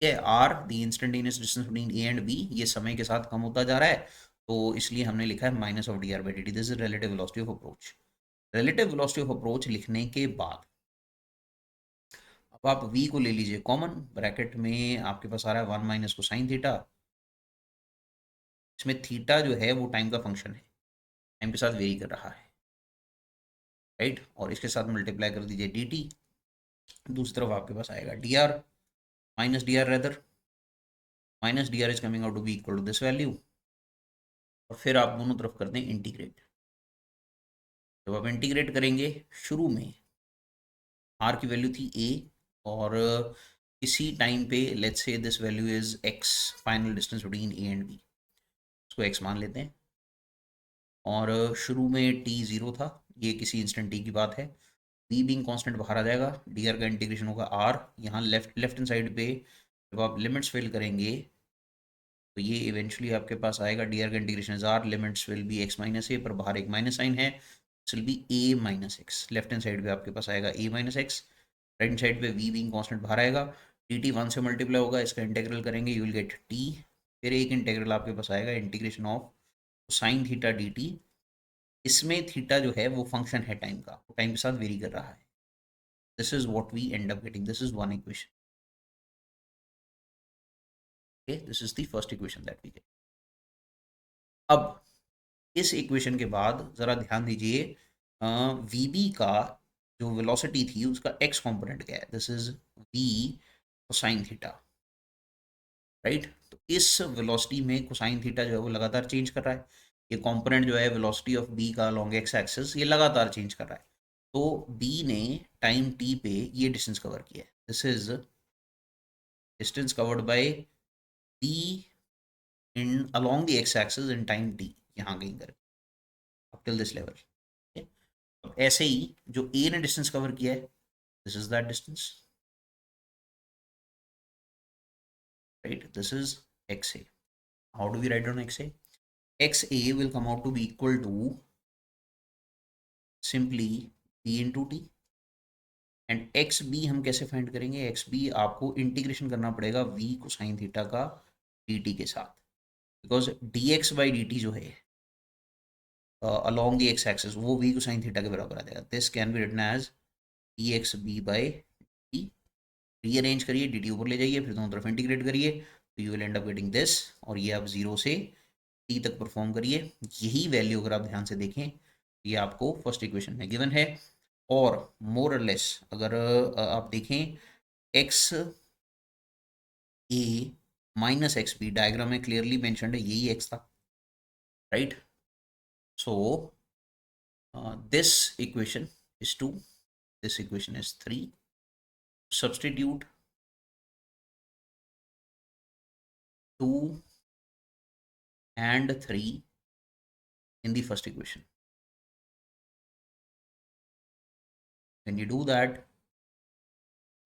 ये R the instantaneous distance between A and B, ये समय के साथ कम होता जा रहा है, तो इसलिए हमने लिखा है minus of D R by D t. This is relative velocity of approach. Relative velocity of approach लिखने के बाद अब आप v को ले लीजिए कॉमन, ब्रैकेट में आपके पास आ रहा है 1 माइनस कोसाइन थीटा. इसमें थीटा जो है वो टाइम का फंक्शन है, टाइम के साथ वेरी कर रहा है, राइट. और इसके साथ मल्टीप्लाई कर दीजिए डी टी. दूसरी तरफ आपके पास आएगा D R minus D R, rather minus D R is coming out to be equal to this value. और फिर आप दोनों तरफ करते हैं इंटीग्रेट. जब आप इंटीग्रेट करेंगे, शुरू में आर की वैल्यू थी ए, और किसी टाइम पे let's say this value is X, final distance between A and B, इसको एक्स मान लेते हैं. और शुरू में टी ज़ीरो था, ये किसी इंस्टेंट टी की बात है. बी बिंग कांस्टेंट बाहर आ जाएगा, डी आर का इंटीग्रेशन होगा आर. यहाँ लेफ्ट लेफ्ट हैंड साइड पे जब आप लिमिट्स फिल करेंगे तो ये इवेंचुअली आपके पास आएगा डी आर का integration r, limits will be x minus a, पर बाहर एक माइनस साइन है, will be A minus x. Left hand side पे आपके पास आएगा a minus x, right hand side पे वी बीइंग कांस्टेंट बाहर आएगा, डी टी 1 से मल्टीप्लाई होगा, इसका इंटीग्रल करेंगे यू विल गेट टी। फिर एक इंटीग्रल आपके पास आएगा integration of sine theta D T. इसमें थीटा जो है वो फंक्शन है टाइम का, वो टाइम के साथ वेरी कर रहा है। This is what we end up getting, this is one equation. Okay, this is the first equation that we get. अब इस इक्वेशन के बाद ज़रा ध्यान दीजिए, वी बी का जो वेलोसिटी थी उसका एक्स कंपोनेंट क्या है, this is V cosine theta, right. तो इस वेलोसिटी में कोसाइन थीटा जो है वो लगातार चेंज कर रहा है। ये कंपोनेंट जो है वेलोसिटी ऑफ बी का लॉन्ग एक्स एक्सिस, ये लगातार चेंज कर रहा है। तो बी ने टाइम टी पे ये डिस्टेंस कवर किया है, this is distance covered by be in along the X axis in time T, यहाँ कहीं कर अप टिल दिस लेवल। अब ऐसे ही जो ए ने डिस्टेंस कवर किया है, this is that distance, right, this is X A. How do we write down X A? X A will come out to be equal to simply B into T. And X B हम कैसे फाइंड करेंगे? एक्स बी आपको इंटीग्रेशन करना पड़ेगा वी कोसाइन थीटा का डी टी के साथ, because D X by D T जो है along the x axis वो v कोसाइन थीटा के बराबर आ जाएगा। This can be written as D X B by T. Rearrange करिए, डी टी ऊपर ले जाइए, फिर दोनों तरफ इंटीग्रेट करिए, तो you will end up getting this. और ये आप जीरो से टी तक परफॉर्म करिए। यही वैल्यू अगर आप ध्यान से देखें, ये आपको फर्स्ट इक्वेशन में गिवन है। और मोर और लेस अगर आप देखें, एक्स ए माइनस एक्स बी डायग्राम में क्लियरली मेंशन्ड है, यही एक्स था, right. So this equation is 2, this equation is 3. Substitute 2 and 3 in the first equation. When you do that,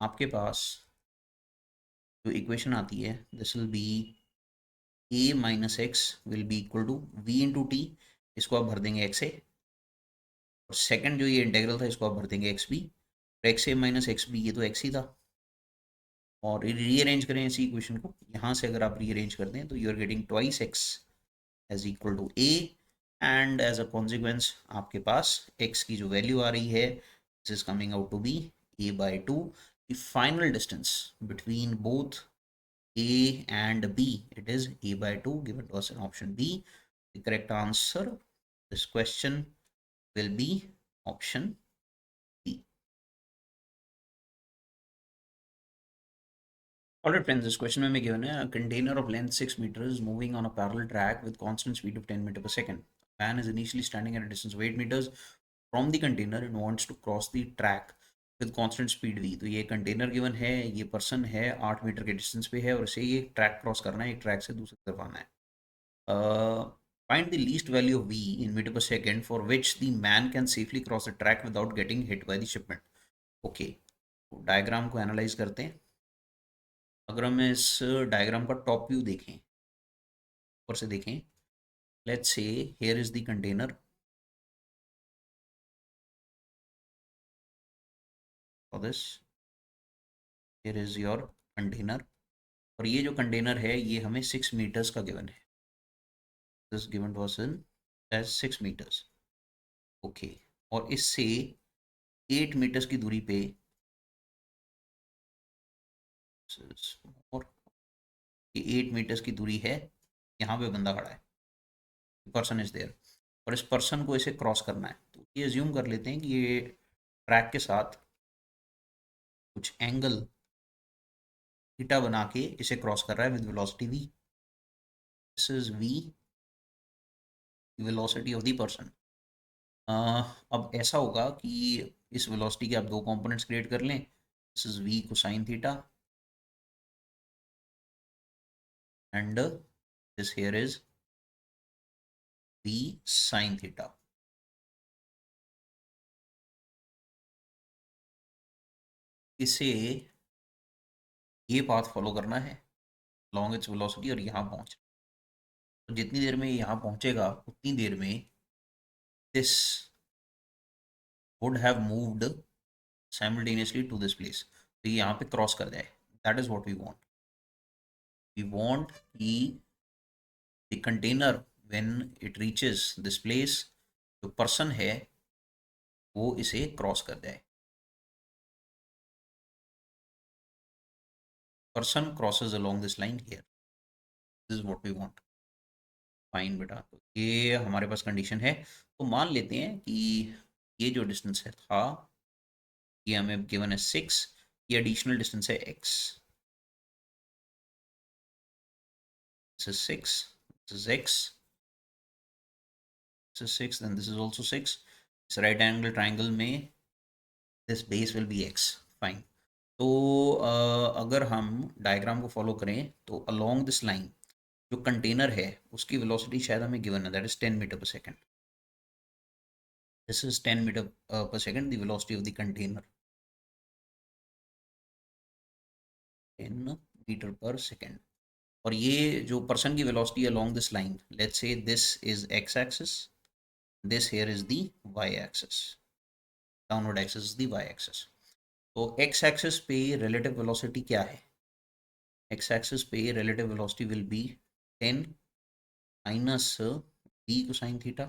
आपके पास जो इक्वेशन आती है, this will be a minus X will be equal to v into T, इसको आप भर देंगे एक्स ए, और सेकंड जो ये इंटीग्रल था इसको आप भर देंगे एक्स बी, एक्स ए माइनस एक्स बी ये तो एक्स ही था। और रीअरेंज करें इसी इक्वेशन को, यहाँ से अगर आप रीअरेंज करते हैं तो you are getting twice X as equal to A, and as a consequence आपके पास x की जो वैल्यू आ रही है, this is coming out to be a by two. The final distance between both a and b, it is a by 2, given to us in option B. The correct answer this question will be option B. Alright friends, this question में given है, a container of length 6 meters moving on a parallel track with constant speed of 10 meter per second. Man is initially standing at a distance of 8 meters from the container and wants to cross the track with constant speed v. तो ये कंटेनर गिवन है, ये पर्सन है 8 मीटर के डिस्टेंस पे है, और इसे ये ट्रैक क्रॉस करना है, एक ट्रैक से दूसरी तरफ आना है। Find the least value of v in meter per second for which the man can safely cross the track without getting hit by the shipment. Okay, तो डायग्राम को एनालाइज करते हैं। अगर हम इस डायग्राम का टॉप व्यू देखें, ऊपर से देखें, let's say here is the container, for this here is your container, और ये जो कंटेनर है ये हमें 6 मीटर्स का गिवन है, this given to us in as 6 meters. Okay, और इससे 8 मीटर्स की दूरी पे, और ये 8 मीटर्स की दूरी है, यहाँ पे बंदा खड़ा है, पर्सन इज देयर, और इस पर्सन को इसे क्रॉस करना है। तो ये अज्यूम कर लेते हैं कि ये ट्रैक के साथ कुछ एंगल थीटा बना के इसे क्रॉस कर रहा है with velocity v। This is v, velocity of the person. अब ऐसा होगा कि इस वेलोसिटी के आप दो कंपोनेंट्स क्रिएट कर लें, this is v cosine theta and this here is v sine theta. इसे ये पाथ फॉलो करना है लॉन्ग इट्स वेलोसिटी और यहाँ पहुँच, तो जितनी देर में यहाँ पहुंचेगा उतनी देर में this would have moved simultaneously to this place, तो ये यहाँ पे क्रॉस कर जाए। That is what we want. We want कि the container when it reaches this place, जो पर्सन है वो इसे क्रॉस कर जाए। Person crosses along this line here, this is what we want. Fine बेटा, तो ये हमारे पास कंडीशन है। तो मान लेते हैं कि ये जो डिस्टेंस है था, ये हमें गिवन है 6, ये एडिशनल डिस्टेंस है x, this is 6, this is x, this is 6, then this is also 6। इस राइट एंगल ट्राइंगल में this base will be x। Fine. तो अगर हम डायग्राम को फॉलो करें तो अलोंग दिस लाइन जो कंटेनर है उसकी वेलोसिटी शायद हमें गिवन है, दैट इज 10 मीटर पर सेकेंड। दिस इज 10 मीटर पर second the velocity of the container, 10 metre पर सेकेंड। और ये जो पर्सन की velocity along this line, let's say this is x axis, this here is the y axis, downward axis is the y axis. तो x एक्सिस पे रिलेटिव वेलोसिटी क्या है? x एक्सिस पे relative velocity will be 10 minus b cosine theta,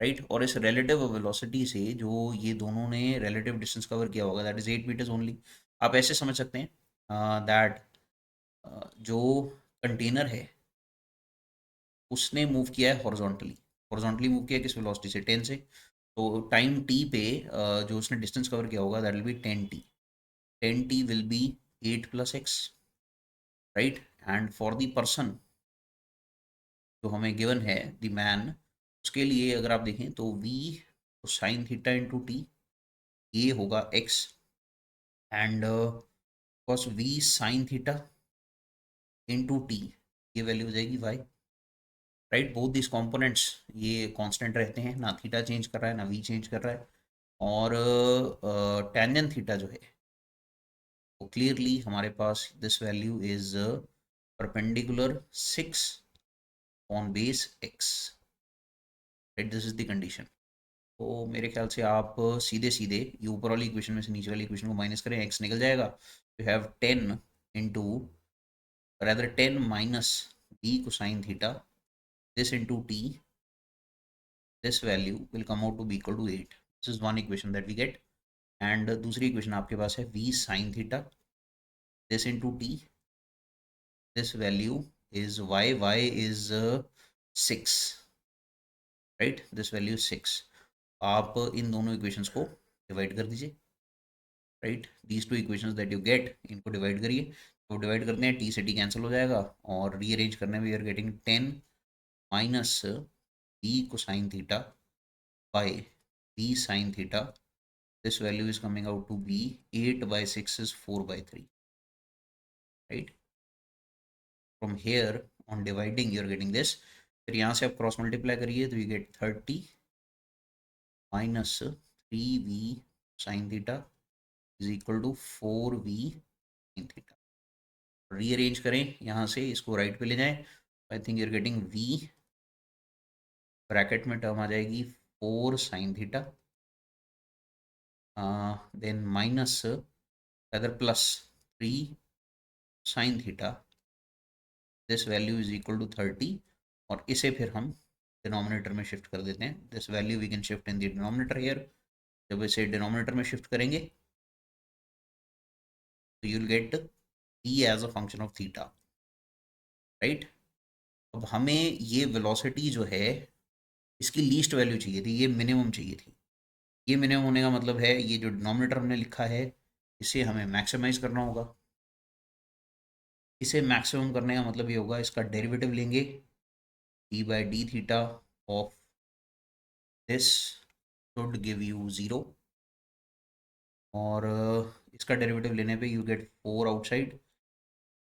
right. और इस रिलेटिव वेलोसिटी से जो ये दोनों ने रिलेटिव डिस्टेंस कवर किया होगा, दैट इज 8 मीटर्स ओनली। आप ऐसे समझ सकते हैं दैट जो कंटेनर है उसने मूव किया है हॉरिजॉन्टली। हॉरिजॉन्टली मूव किया किस वेलोसिटी से? 10 से। तो टाइम t पे जो उसने डिस्टेंस कवर किया होगा that will B 10t। 10t will be 8 plus x, right. And for the person जो हमें गिवन है, द मैन, उसके लिए अगर आप देखें तो v sine theta into T, ये होगा x, and cos v sine theta into T, ये वैल्यू हो जाएगी y, right. Both this components ये कांस्टेंट रहते हैं, ना थीटा चेंज कर रहा है ना v चेंज कर रहा है। और टेंजेंट थीटा जो है वो क्लियरली हमारे पास this value is perpendicular 6 on base x, right. This is the condition. तो मेरे ख्याल से आप सीधे सीधे ये ऊपर वाली इक्वेशन में से नीचे वाली इक्वेशन को माइनस करें, x निकल जाएगा। You have 10 into rather 10 minus b cosine theta, this into t, this value will come out to be equal to 8। this is one equation that we get। and दूसरी इक्वेशन आपके पास है v sin theta, this into t, this value is y is 6, right, this value is 6। आप इन दोनों इक्वेशंस को डिवाइड कर दीजिए, right. These two equations that you gate, इनको डिवाइड करिए। तो डिवाइड करते हैं, टी से टी कैंसिल हो जाएगा, और रीअरेंज करने में we are getting 10 minus b cosine theta by b sin theta, this value is coming out to be 8 by 6 is 4 by 3, right। from here on dividing you are getting this। फिर यहाँ से आप क्रॉस मल्टीप्लाई करिए तो you get 30 minus 3v sin theta is equal to 4v sin theta। Rearrange करें यहाँ से, इसको राइट पे ले जाएं, I think you are getting v, bracket में टर्म आ जाएगी 4 sin theta, then minus other plus 3 sin theta, this value is equal to 30। और इसे फिर हम डिनोमिनेटर में शिफ्ट कर देते हैं, this value we can shift in the denominator here. जब इसे डिनोमिनेटर में शिफ्ट करेंगे तो you will get p as a function of theta, right. अब हमें ये वेलोसिटी जो है इसकी लीस्ट वैल्यू चाहिए थी, ये मिनिमम चाहिए थी। ये मिनिमम होने का मतलब है ये जो डिनोमिनेटर हमने लिखा है इसे हमें मैक्सिमाइज करना होगा। इसे मैक्सिमम करने का मतलब ये होगा, इसका डेरिवेटिव लेंगे d by d theta of this should give you 0, और इसका डेरिवेटिव लेने पे you get 4 outside,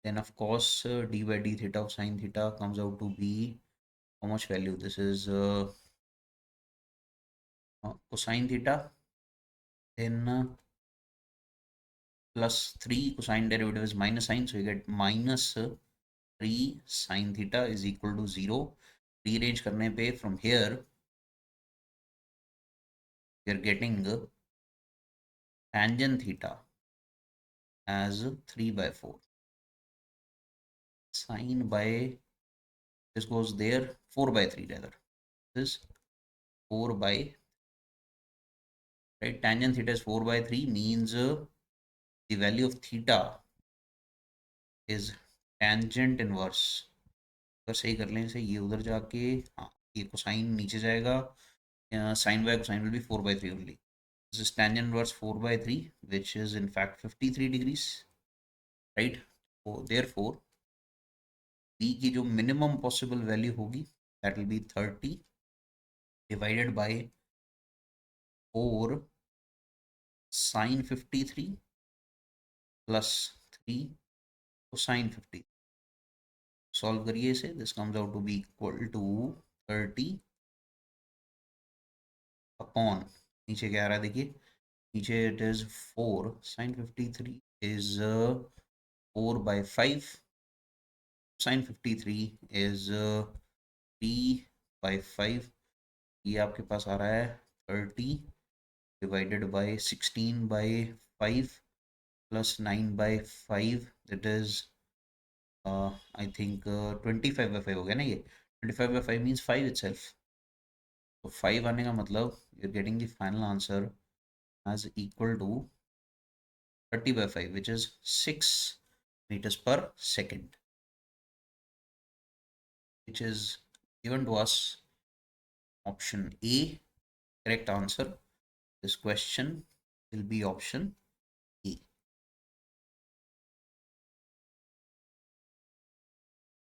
then of course d by d theta of sin theta comes out to be how much value? This is cosine theta, then plus 3 cosine derivative is minus sine, so you get minus 3 sin theta is equal to 0। Rearrange करने पे from here we are getting tangent theta as 3/4 sine by this goes there 4/3 rather this 4 by right tangent theta is 4/3 means the value of theta is tangent inverse। अगर सही कर लें इसे ये उधर जाके हाँ ये कोसाइन नीचे जाएगा sine by cosine will be 4/3 only. This is tangent inverse 4/3 which is in fact 53 degrees right। so therefore b की जो मिनिमम पॉसिबल वैल्यू होगी that will be 30 divided by 4 sine 53 plus 3 cosine 50। Solve करिए इसे this comes out to be equal to 30 upon नीचे क्या आ रहा है देखिए नीचे it is 4 sine 53 is 4/5 sine 53 is 3/5 ये आपके पास आ रहा है 30 divided by 16/5 plus 9/5 that is I think 25/5 हो गया ना ये 25/5 मीन्स 5 itself। तो 5 आने का मतलब you are getting the final answer as equal to 30/5 which is 6 meters per second which is given to us option A। correct answer this question will be option A।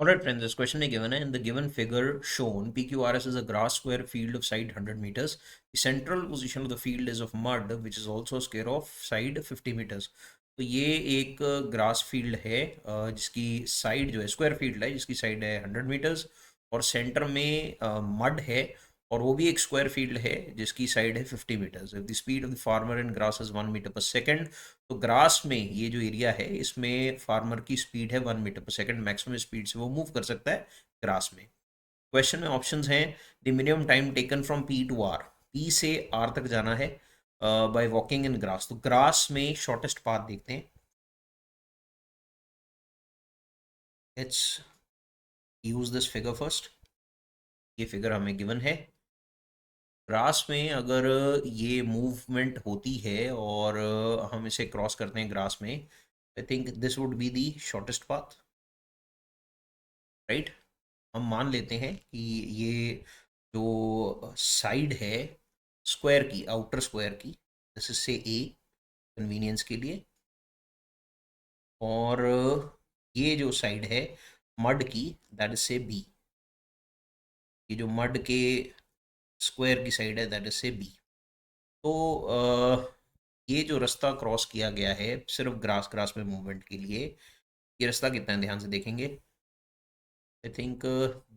Alright friends, this question is given in the given figure shown PQRS is a grass square field of side 100 meters। The central position of the field is of mud which is also a square of side 50 meters। तो ये एक ग्रास फील्ड है जिसकी साइड जो है स्क्वायर फील्ड है जिसकी साइड है 100 मीटर्स और सेंटर में मड है और वो भी एक स्क्वायर फील्ड है जिसकी साइड है 50 metres. If the speed of the farmer in grass is 1 metre per second तो ग्रास में ये जो एरिया है इसमें फार्मर की स्पीड है 1 metre per second maximum speed से वो मूव कर सकता है ग्रास में। क्वेश्चन में ऑप्शंस हैं the minimum time taken from P to R P से आर तक जाना है बाय वॉकिंग इन ग्रास। तो ग्रास में शॉर्टेस्ट पाथ देखते हैं। Let's use this figure first. ये फिगर हमें गिवन है ग्रास में अगर ये मूवमेंट होती है और हम इसे क्रॉस करते हैं ग्रास में आई think this would be the shortest path right. हम मान लेते हैं कि ये जो साइड है स्क्वायर की आउटर स्क्वायर की दिस इज से ए कन्वीनियंस के लिए और ये जो साइड है मड की दैट इज से बी। ये जो मड के स्क्वायर की साइड है दैट इज से बी। तो ये जो रास्ता क्रॉस किया गया है सिर्फ ग्रास ग्रास में मूवमेंट के लिए ये रास्ता कितना है ध्यान से देखेंगे आई थिंक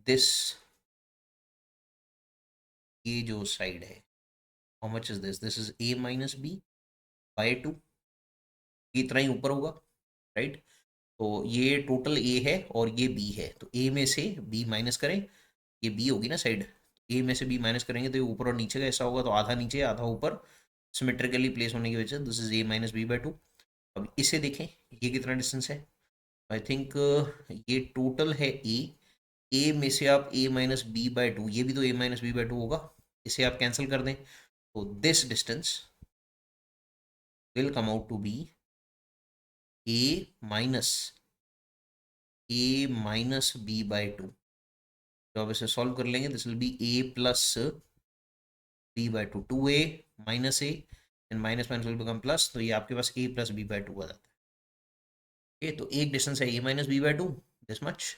दिस ये जो साइड है how much is this is a minus B by 2 इतना ही ऊपर होगा राइट। तो ये टोटल ए है और ये बी है तो ए में से बी माइनस करें ये बी होगी ना साइड ए में से बी माइनस करेंगे तो ये ऊपर और नीचे का ऐसा होगा तो आधा नीचे आधा ऊपर सिमेट्रिकली प्लेस होने की वजह से this is a minus B by 2। अब इसे देखें ये कितना डिस्टेंस है आई थिंक ये टोटल है ए में से आप ए माइनस बी बाय 2 ये भी तो ए माइनस बी बाय 2 होगा इसे आप कैंसिल कर दें तो this distance will come out to be A minus B by 2। तो अब इसे सॉल्व कर लेंगे this will be A plus B by 2 2a minus A and minus minus will become plus तो ये आपके पास ए प्लस बी बाय 2 आ जाता है। तो एक डिस्टेंस है A minus B by 2 this much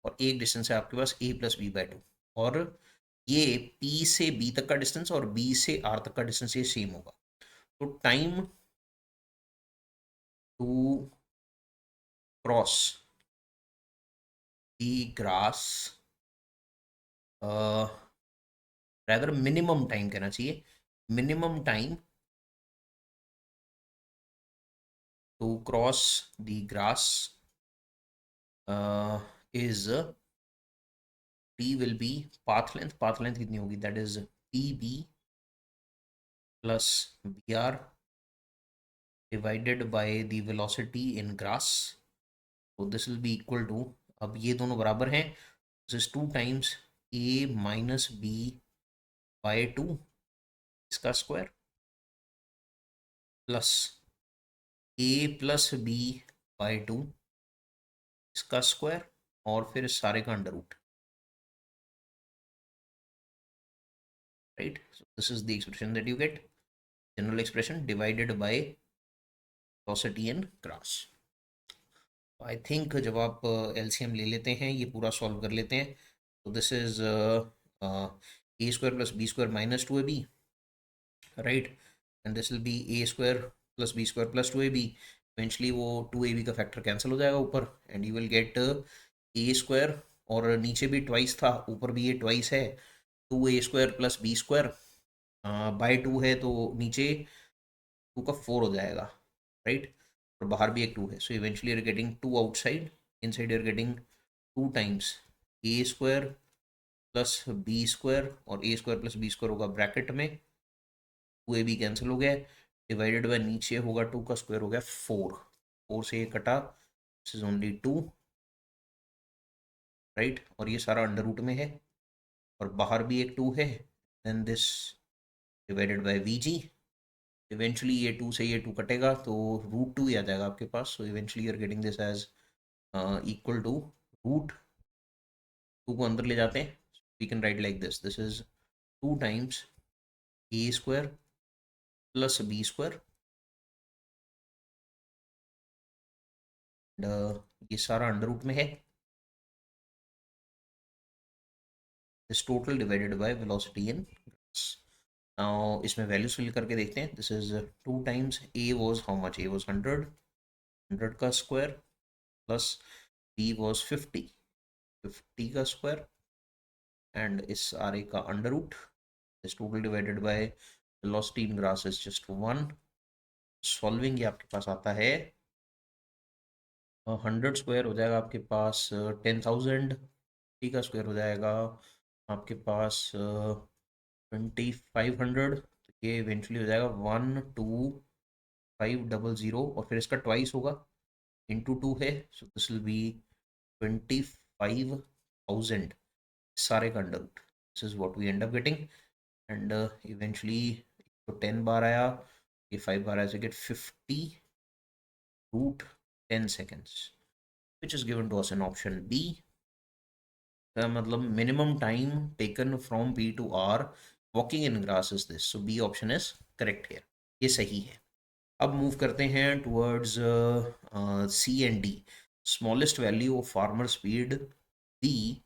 और एक डिस्टेंस है आपके पास ए प्लस बी बाय 2 और ये पी से बी तक का डिस्टेंस और बी से आर तक का डिस्टेंस ये सेम होगा। तो time to cross the grass rather minimum time कहना चाहिए minimum time to cross the grass is T will be path length कितनी होगी, that is P B plus B R divided by the velocity in grass, तो this will be equal to, अब ये दोनों बराबर हैं, this is 2 times A minus B by 2 इसका square plus A plus B by 2 इसका स्क्वायर और फिर इस सारे का under root, right. So this is the expression that you get, general expression divided by velocity in grass. I think जब आप एलसीएम ले लेते हैं, ये पूरा सॉल्व कर लेते हैं, तो this is a square plus B square minus 2ab, right, and this will be A square plus B square plus 2ab, eventually वो 2ab का फैक्टर कैंसिल हो जाएगा ऊपर, and you will get a square, और नीचे भी ट्वाइस था, ऊपर भी ये ट्वाइस है, 2a square plus B square by 2 है, तो नीचे 2 का 4 हो जाएगा, राइट, और बाहर भी एक 2 है, so eventually you're getting 2 outside, inside you're getting 2 times A square plus B square, और a square plus B square होगा ब्रैकेट में, 2ab कैंसिल हो गया, डिवाइडेड बाय नीचे होगा 2 का स्क्वायर हो गया 4, 4 से ये कटा, दिस इज ओनली 2, राइट, और ये सारा अंडर रूट में है, और बाहर भी एक 2 है, then this divided by V G, eventually ये 2 से ये 2 कटेगा, तो रूट 2 ही आ जाएगा आपके पास, so eventually you are getting this as equal to root 2 को अंदर ले जाते हैं, we can write like this is 2 times A square plus B square, ये सारा अंडर रूट में है, this total divided by velocity in grass. Now इसमें वैल्यूज फिल करके देखते हैं, this is 2 times A was how much, A was 100 का स्क्वायर प्लस बी वाज 50 का स्क्वायर, एंड इस सारे का अंडर रूट, इस total divided by velocity in grass is just 1, solving ये आपके पास आता है 100 स्क्वायर हो जाएगा आपके पास 10,000, टी का स्क्वायर हो जाएगा आपके पास 2500, ये इवेंचुअली हो जाएगा 12500, और फिर इसका ट्वाइस होगा, इंटू 2 है, सो दिस विल बी 25,000 सारे का under root, this is what we end up getting, and eventually तो 10 बार आया, ये 5 बार आया, so get 50 root 10 seconds, which is given to us in option B. मतलब minimum time taken from B to R walking in grass is this, so B option is correct here, ये सही है। अब मूव करते हैं towards C and D, smallest value of farmer speed B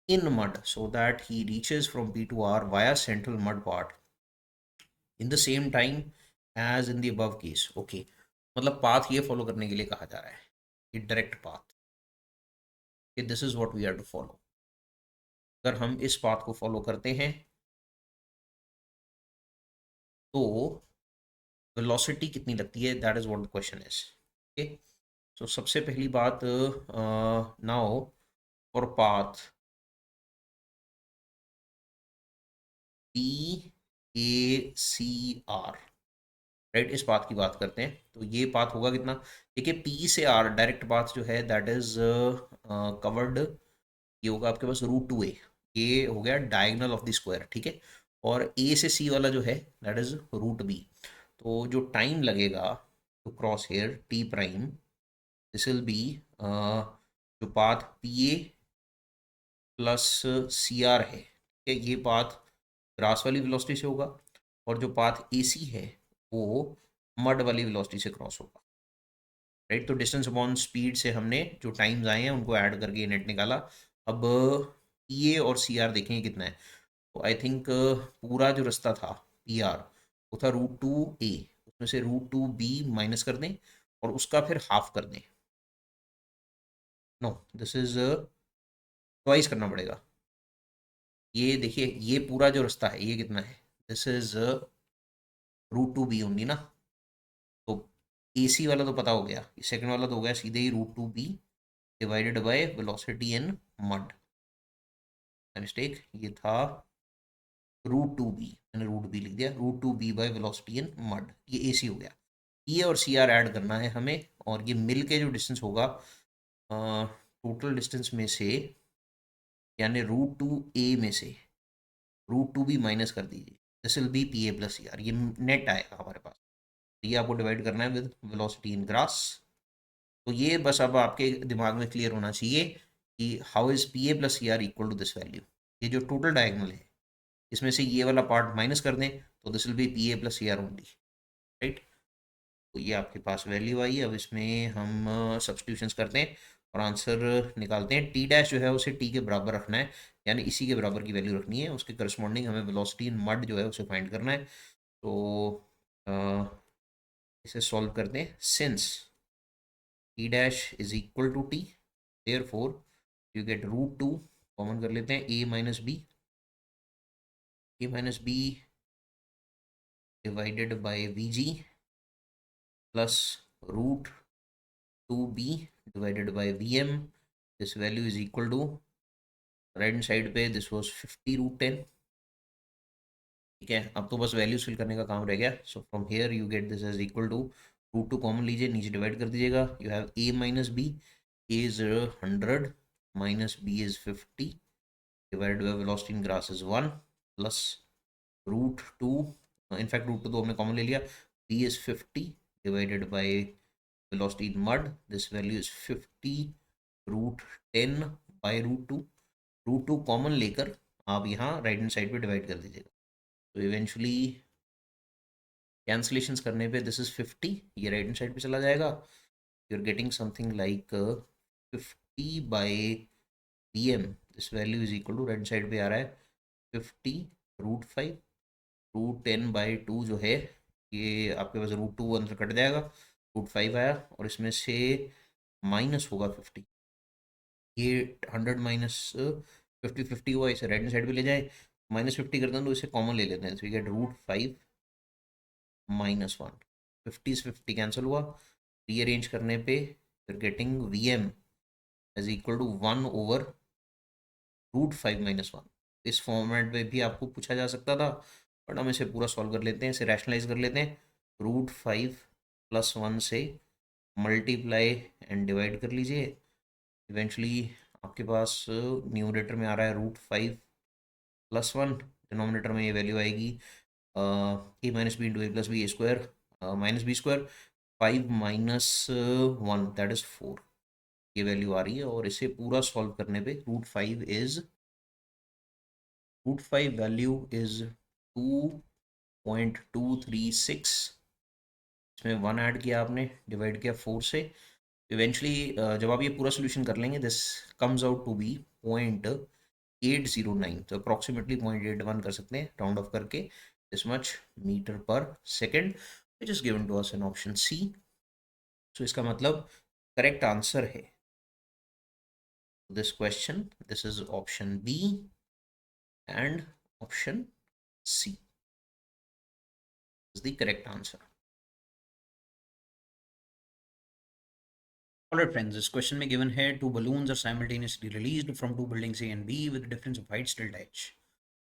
in mud so that he reaches from B to R via central mud part in the same time as in the above case, okay, मतलब पाथ ये फॉलो करने के लिए कहा जा रहा है, ये डायरेक्ट पाथ, कि this is what we are to follow, अगर हम इस पाथ को फॉलो करते हैं तो वेलोसिटी कितनी लगती है, that is what the question is, okay. So सबसे पहली बात, now for path P A C R, right, इस पाथ की बात करते हैं, तो ये पाथ होगा कितना, देखिए पी से आर डायरेक्ट पाथ जो है दैट इज कवर्ड, ये होगा आपके पास √2a, ये हो गया डायगोनल ऑफ द स्क्वायर, ठीक है, और ए से सी वाला जो है दैट इज √b, तो जो टाइम लगेगा to cross here T prime, this will be जो path P A plus C R है, ठीक है, ये पाथ ग्रास वाली वेलोसिटी से होगा, और जो पाथ ए सी है वो मड वाली वेलोसिटी से क्रॉस होगा, राइट, तो डिस्टेंस अपॉन स्पीड से हमने जो टाइम्स आए हैं उनको ऐड करके नेट निकाला, अब पी ए और सी आर देखेंगे कितना है, तो आई थिंक पूरा जो रास्ता था पी आर वो था √2a, उसमें से √2b माइनस कर दें और उसका फिर हाफ कर दें, नो दिस इज ट्वाइस करना पड़ेगा, ये देखिए ये पूरा जो रास्ता है ये कितना है, दिस इज √2b ओनली ना, तो ए सी वाला तो पता हो गया, सेकंड वाला तो हो गया सीधे ही √2b, divided by velocity in mud. Mistake, ये था रूट टू बी, मैंने रूट बी लिख दिया, root two b by velocity in mud, ये ए सी हो गया। ई और सी आर ऐड करना है हमें, और ये मिल के जो डिस्टेंस होगा टोटल डिस्टेंस में से, यानी रूट टू ए में से रूट टू बी माइनस कर दीजिए, this will be P A plus C R, ये नेट आएगा हमारे पास। ये आपको डिवाइड करना है विद वेलोसिटी इन ग्रास। तो ये बस अब आपके दिमाग में क्लियर होना चाहिए कि how is P A plus C R equal to this value. ये जो टोटल डायगोनल है, इसमें से ये वाला पार्ट माइनस कर दें, तो this will be P A plus C R only, right. तो ये आपके पास वैल्यू आई। अब इसमें हम सब्स्टिट्यूशंस करते हैं और आंसर निकालते हैं। टी डैश जो है उसे टी के बराबर रखना है, यानी इसी के बराबर की वैल्यू रखनी है, उसके करस्पॉन्डिंग हमें वेलोसिटी इन मड जो है उसे फाइंड करना है। तो अ, इसे सॉल्व करते हैं। Since T dash is equal to T, therefore you get root two, common कर लेते हैं, A minus B, A minus B divided by V G plus root two B divided by V M. This value is equal to, right hand side पे दिस वाज 50√10। ठीक है, अब तो बस वैल्यूज फिल करने का काम रह गया। So from here you get this is equal to, root two common लीजिए, नीचे डिवाइड कर दीजिएगा। You have a minus B, a is 100 minus b is 50 divided by velocity in grass is 1 plus root two, in fact root two तो हमने कॉमन ले लिया, b is 50 divided by velocity in mud, this value is 50 root 10 by root two. Root two common लेकर आप यहाँ राइट हैंड साइड पे डिवाइड कर दीजिएगा। तो इवेंचुअली कैंसलेशंस करने पे दिस इज 50, ये राइट हैंड साइड पे चला जाएगा। You are getting something like 50 by P M, this value is equal to, right side पे आ रहा है 50√5, रूट 10 बाई 2 जो है, ये आपके पास रूट 2 अंदर कट जाएगा, रूट 5 आया, और इसमें से माइनस होगा 50, ये 100 माइनस 50, 50 हुआ, इसे राइट हैंड साइड पे ले जाए, -50 करते हैं तो इसे कॉमन ले लेते हैं, तो वी गेट रूट 5 -1, 50 से 50 कैंसिल हुआ, रीअरेंज करने पे फिर getting V M is equal to 1/√5 -1। इस फॉर्मेट में भी आपको पूछा जा सकता था, बट हम इसे पूरा सॉल्व कर लेते हैं, इसे रैशनलाइज कर लेते हैं। √5 + 1 से मल्टीप्लाई एंड डिवाइड कर लीजिए। इवेंचुअली आपके पास न्यूमरेटर में आ रहा है √5 + 1, डिनोमिनेटर में ये वैल्यू आएगी A minus B into A plus B, A square minus B square, 5 - 1 that is 4, ये वैल्यू आ रही है। और इसे पूरा सॉल्व करने पे √5 वैल्यू इज 2.236, इसमें 1 ऐड किया आपने, डिवाइड किया 4 से, इवेंचुअली जब आप ये पूरा सोल्यूशन कर लेंगे this comes out to be 0.809, तो अप्रॉक्सीमेटली 0.81 कर सकते हैं राउंड ऑफ करके, दिस मच मीटर पर second, which is given to us in option C. So इसका मतलब करेक्ट आंसर है this question, this is option B and option C is the correct answer. Alright friends, this question में given है two balloons are simultaneously released from two buildings A and B with a difference of height still h.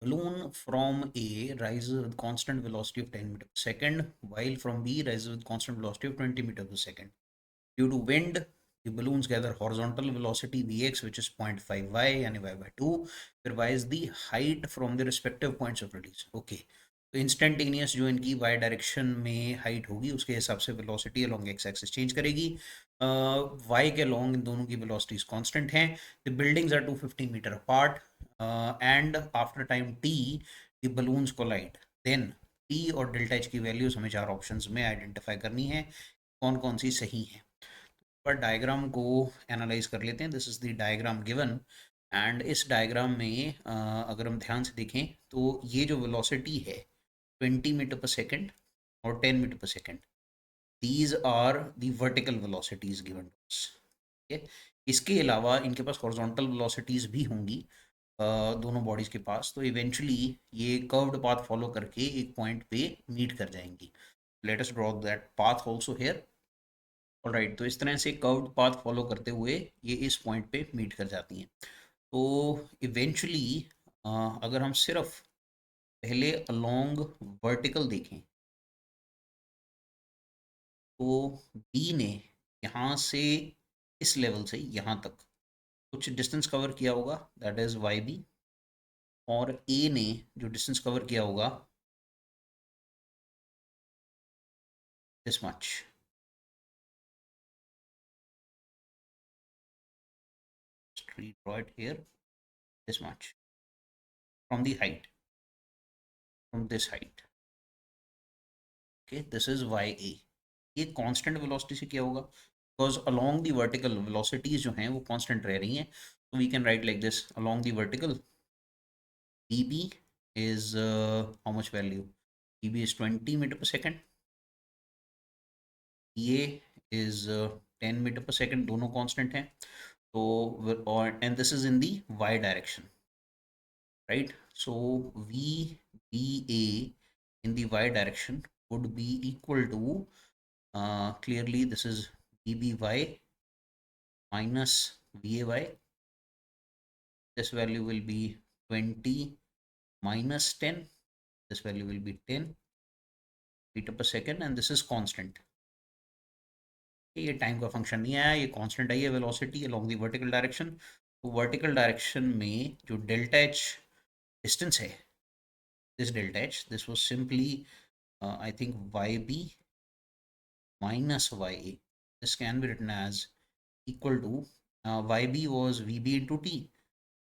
Balloon from A rises with constant velocity of 10 meters per second, while from B rises with constant velocity of 20 meters per second. Due to wind, the balloons gather horizontal velocity Vx, which is 0.5 y यानी y/2, फिर y is the height from the respective points of release. Okay. तो इंस्टेंटेनियस जो इनकी वाई डायरेक्शन में हाइट होगी उसके हिसाब से velocity along X axis change करेगी। वाई के अलोंग इन दोनों की वेलोसिटीज कांस्टेंट हैं। The buildings are 250 metre apart and after time T the balloons collide, then T और डेल्टा एच की वैल्यूज हमें चार ऑप्शंस में आइडेंटिफाई करनी है, कौन कौन सी सही है। पर डायग्राम को एनालाइज कर लेते हैं। This is the diagram given and इस डायग्राम में अगर हम ध्यान से देखें तो ये जो वेलोसिटी है 20 मीटर पर सेकेंड और 10 मीटर पर second, these are the vertical velocities given to us. ठीक है, इसके अलावा इनके पास हॉरिजॉन्टल वेलोसिटीज भी होंगी दोनों बॉडीज के पास, तो इवेंचुअली ये कर्व्ड पाथ फॉलो करके एक पॉइंट पे मीट कर जाएंगी। Let us draw that path also here. Alright, तो इस तरह से कर्व्ड पाथ फॉलो करते हुए ये इस पॉइंट पे मीट कर जाती हैं। तो इवेंचुअली अगर हम सिर्फ पहले अलोंग वर्टिकल देखें तो बी ने यहाँ से इस लेवल से यहाँ तक कुछ डिस्टेंस कवर किया होगा, दैट इज वाई बी। और ए ने जो डिस्टेंस कवर किया होगा, this much. draw it here, this much from the height, from this height. Okay, this is YA. ये कांस्टेंट वेलोसिटी से क्या होगा, because along the vertical velocities जो हैं वो कांस्टेंट रह रही हैं, तो we can write like this, along the vertical BB is how much value? BB is 20 meter per second. EA is 10 meter per second, दोनों कांस्टेंट हैं। तो और and this is in the y direction, right? So VBA in the y direction would be equal to, clearly this is BBY minus VAY. This value will be 20 minus 10. This value will be 10 meter per second, and this is constant. ये टाइम का फंक्शन नहीं आया, ये कांस्टेंट आई है velocity along the vertical direction. तो वर्टिकल डायरेक्शन में जो डेल्टा एच डिस्टेंस है, this delta H, this was simply I think YB minus YA. This can be written as equal to, YB was VB into T,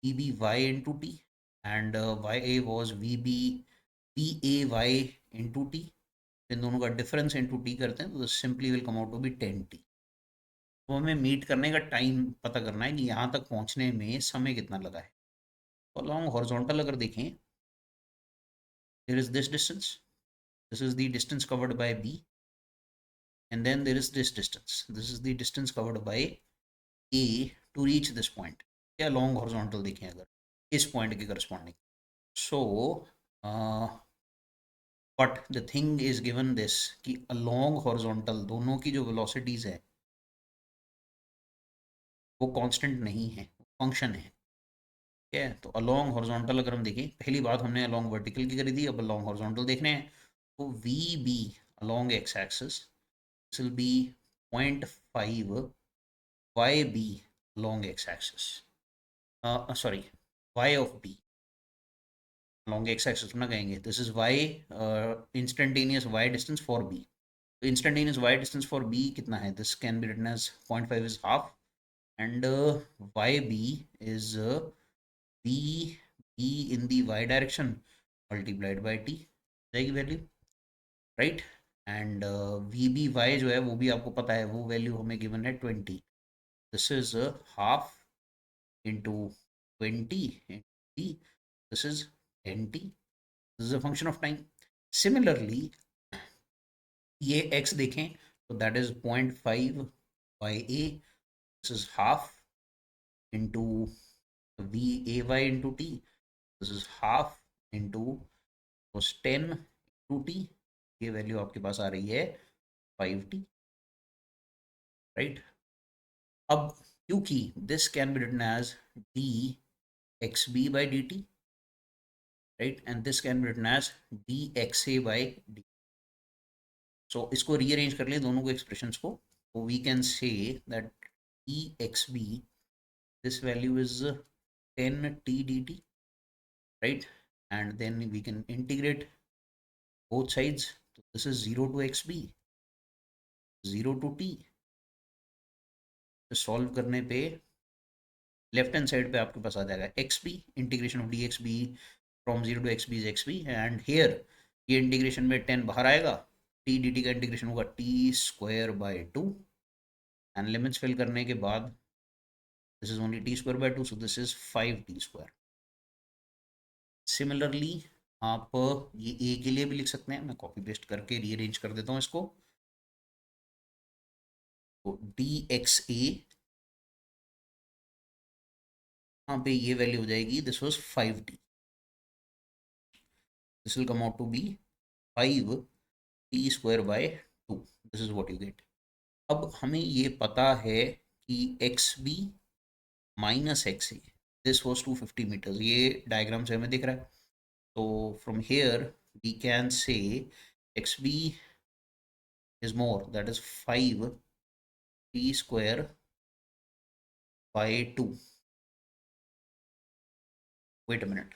VBY into T, and YA was VBAY into T. इन दोनों का डिफरेंस इंटू टी करते हैं तो simply will come out to be 10T। तो हमें मीट करने का टाइम पता करना है कि यहाँ तक पहुँचने में समय कितना लगा है। तो अलॉन्ग हॉरिजॉन्टल अगर देखें, there is this distance, this is the distance covered by B, and then there is this distance, this is the distance covered by A to reach this point, या लॉन्ग हॉरिजॉन्टल देखें अगर इस पॉइंट के corresponding. So but the thing is given this कि अलॉन्ग हॉरिजॉन्टल दोनों की जो वेलोसिटीज है वो कांस्टेंट नहीं है, फंक्शन है। ठीक है, तो अलॉन्ग हॉरिजॉन्टल अगर हम देखें, पहली बात हमने अलॉन्ग वर्टिकल की करी थी, अब अलॉन्ग हॉरिजॉन्टल देखने हैं। तो V B along X axis will be 0.5 Y B along x-axis. Sorry, y of b along x-axis ना कहेंगे, this is y, instantaneous y distance for b. तो instantaneous y distance for b कितना है, this can be written as 0.5 is half, and yb is b b in the y direction multiplied by t, जाएगी value, right. And V B Y जो है वो भी आपको पता है, वो वैल्यू हमें गिवन है 20, this is half into 20 into t, this is 10t, this is a function of time. Similarly, ये x देखें तो that is 0.5 by a, this is half into v a y into t, this is half into was 10 into t, ये वैल्यू आपके पास आ रही है 5t, राइट। अब क्योंकि this can be written as D X B by D T, right, and this can be written as D X A by D. So इसको रीअरेंज कर ले दोनों को एक्सप्रेशंस को, तो we can say that D X B, this value is 10t dt, right? And then we can integrate both sides. So this is 0 to xb, 0 to t. तो सॉल्व करने पे लेफ्ट हैंड साइड पे आपके पास आ जाएगा X B, integration of D X B from 0 to X B is X B, and here ये इंटीग्रेशन में 10 बाहर आएगा, टी डी टी का इंटीग्रेशन होगा T square by 2, and limits fill करने के बाद this is only t square by 2, so this is 5t square. Similarly आप ये a के लिए भी लिख सकते हैं, मैं कॉपी पेस्ट करके रीअरेंज कर देता हूँ इसको। तो डी एक्स ए, यहाँ पे ये वैल्यू हो जाएगी, this was 5t, this will come out to be 5t square by 2, this is what you get. अब हमें ये पता है कि X B minus X A this was 250 metres, ये डायग्राम से हमें दिख रहा है। तो from here we can say X B is more, that is 5t square by 2। Wait a minute,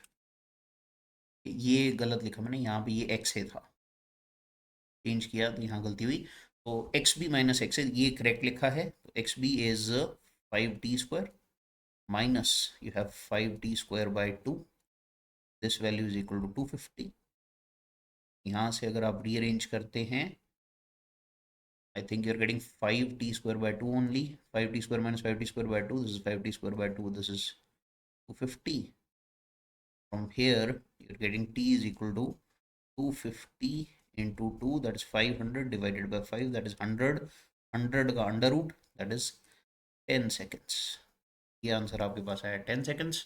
ये गलत लिखा मैंने, यहाँ पे ये एक्स ए था, चेंज किया तो यहाँ गलती हुई। तो X B minus X A ये करेक्ट लिखा है। तो X B is 5t square minus you have 5t square by 2, this value is equal to 250। यहाँ से अगर आप रीअरेंज करते हैं, I think you're getting 5t square by 2 only. 5t square minus 5t square by 2. This is 5t square by 2. This is 250. From here, you're getting t is equal to 250 into 2. That is 500 divided by 5. That is 100. 100 का under root, that is 10 seconds. ये आंसर आपके पास आया 10 सेकेंड्स।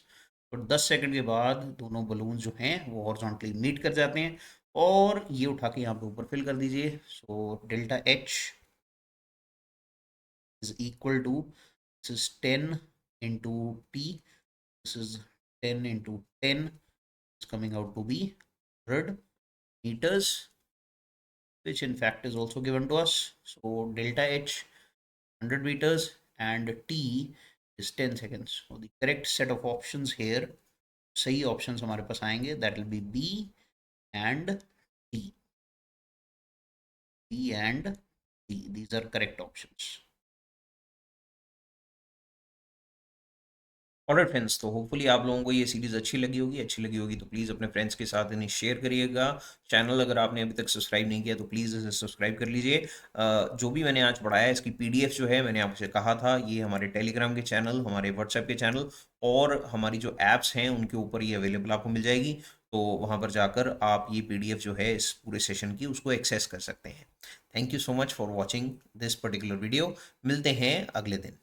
और 10 सेकेंड के बाद दोनों बलून जो हैं वो हॉरिजॉन्टली मीट कर जाते हैं, और ये उठा के यहाँ पे ऊपर फिल कर दीजिए। So delta H is equal to, this is 10 into t, this is 10 into 10, it's coming out to be 100 meters, which in fact is also given to us. So delta h 100 meters and t is 10 seconds. So the correct set of options here, सही options हमारे पास आएंगे, that will be b and d. b and d, these are correct options. Alright friends, तो होपफुली आप लोगों को ये सीरीज़ अच्छी लगी होगी तो प्लीज़ अपने फ्रेंड्स के साथ इन्हें शेयर करिएगा। चैनल अगर आपने अभी तक सब्सक्राइब नहीं किया तो प्लीज़ इसे सब्सक्राइब कर लीजिए। जो भी मैंने आज पढ़ाया इसकी पीडीएफ जो है, मैंने आपसे कहा था, ये हमारे टेलीग्राम के चैनल, हमारे व्हाट्सएप के चैनल और हमारी जो ऐप्स हैं उनके ऊपर ये अवेलेबल आपको मिल जाएगी। तो वहाँ पर जाकर आप ये पीडीएफ जो है इस पूरे सेशन की उसको एक्सेस कर सकते हैं। Thank you so much for watching this particular video. मिलते हैं अगले दिन।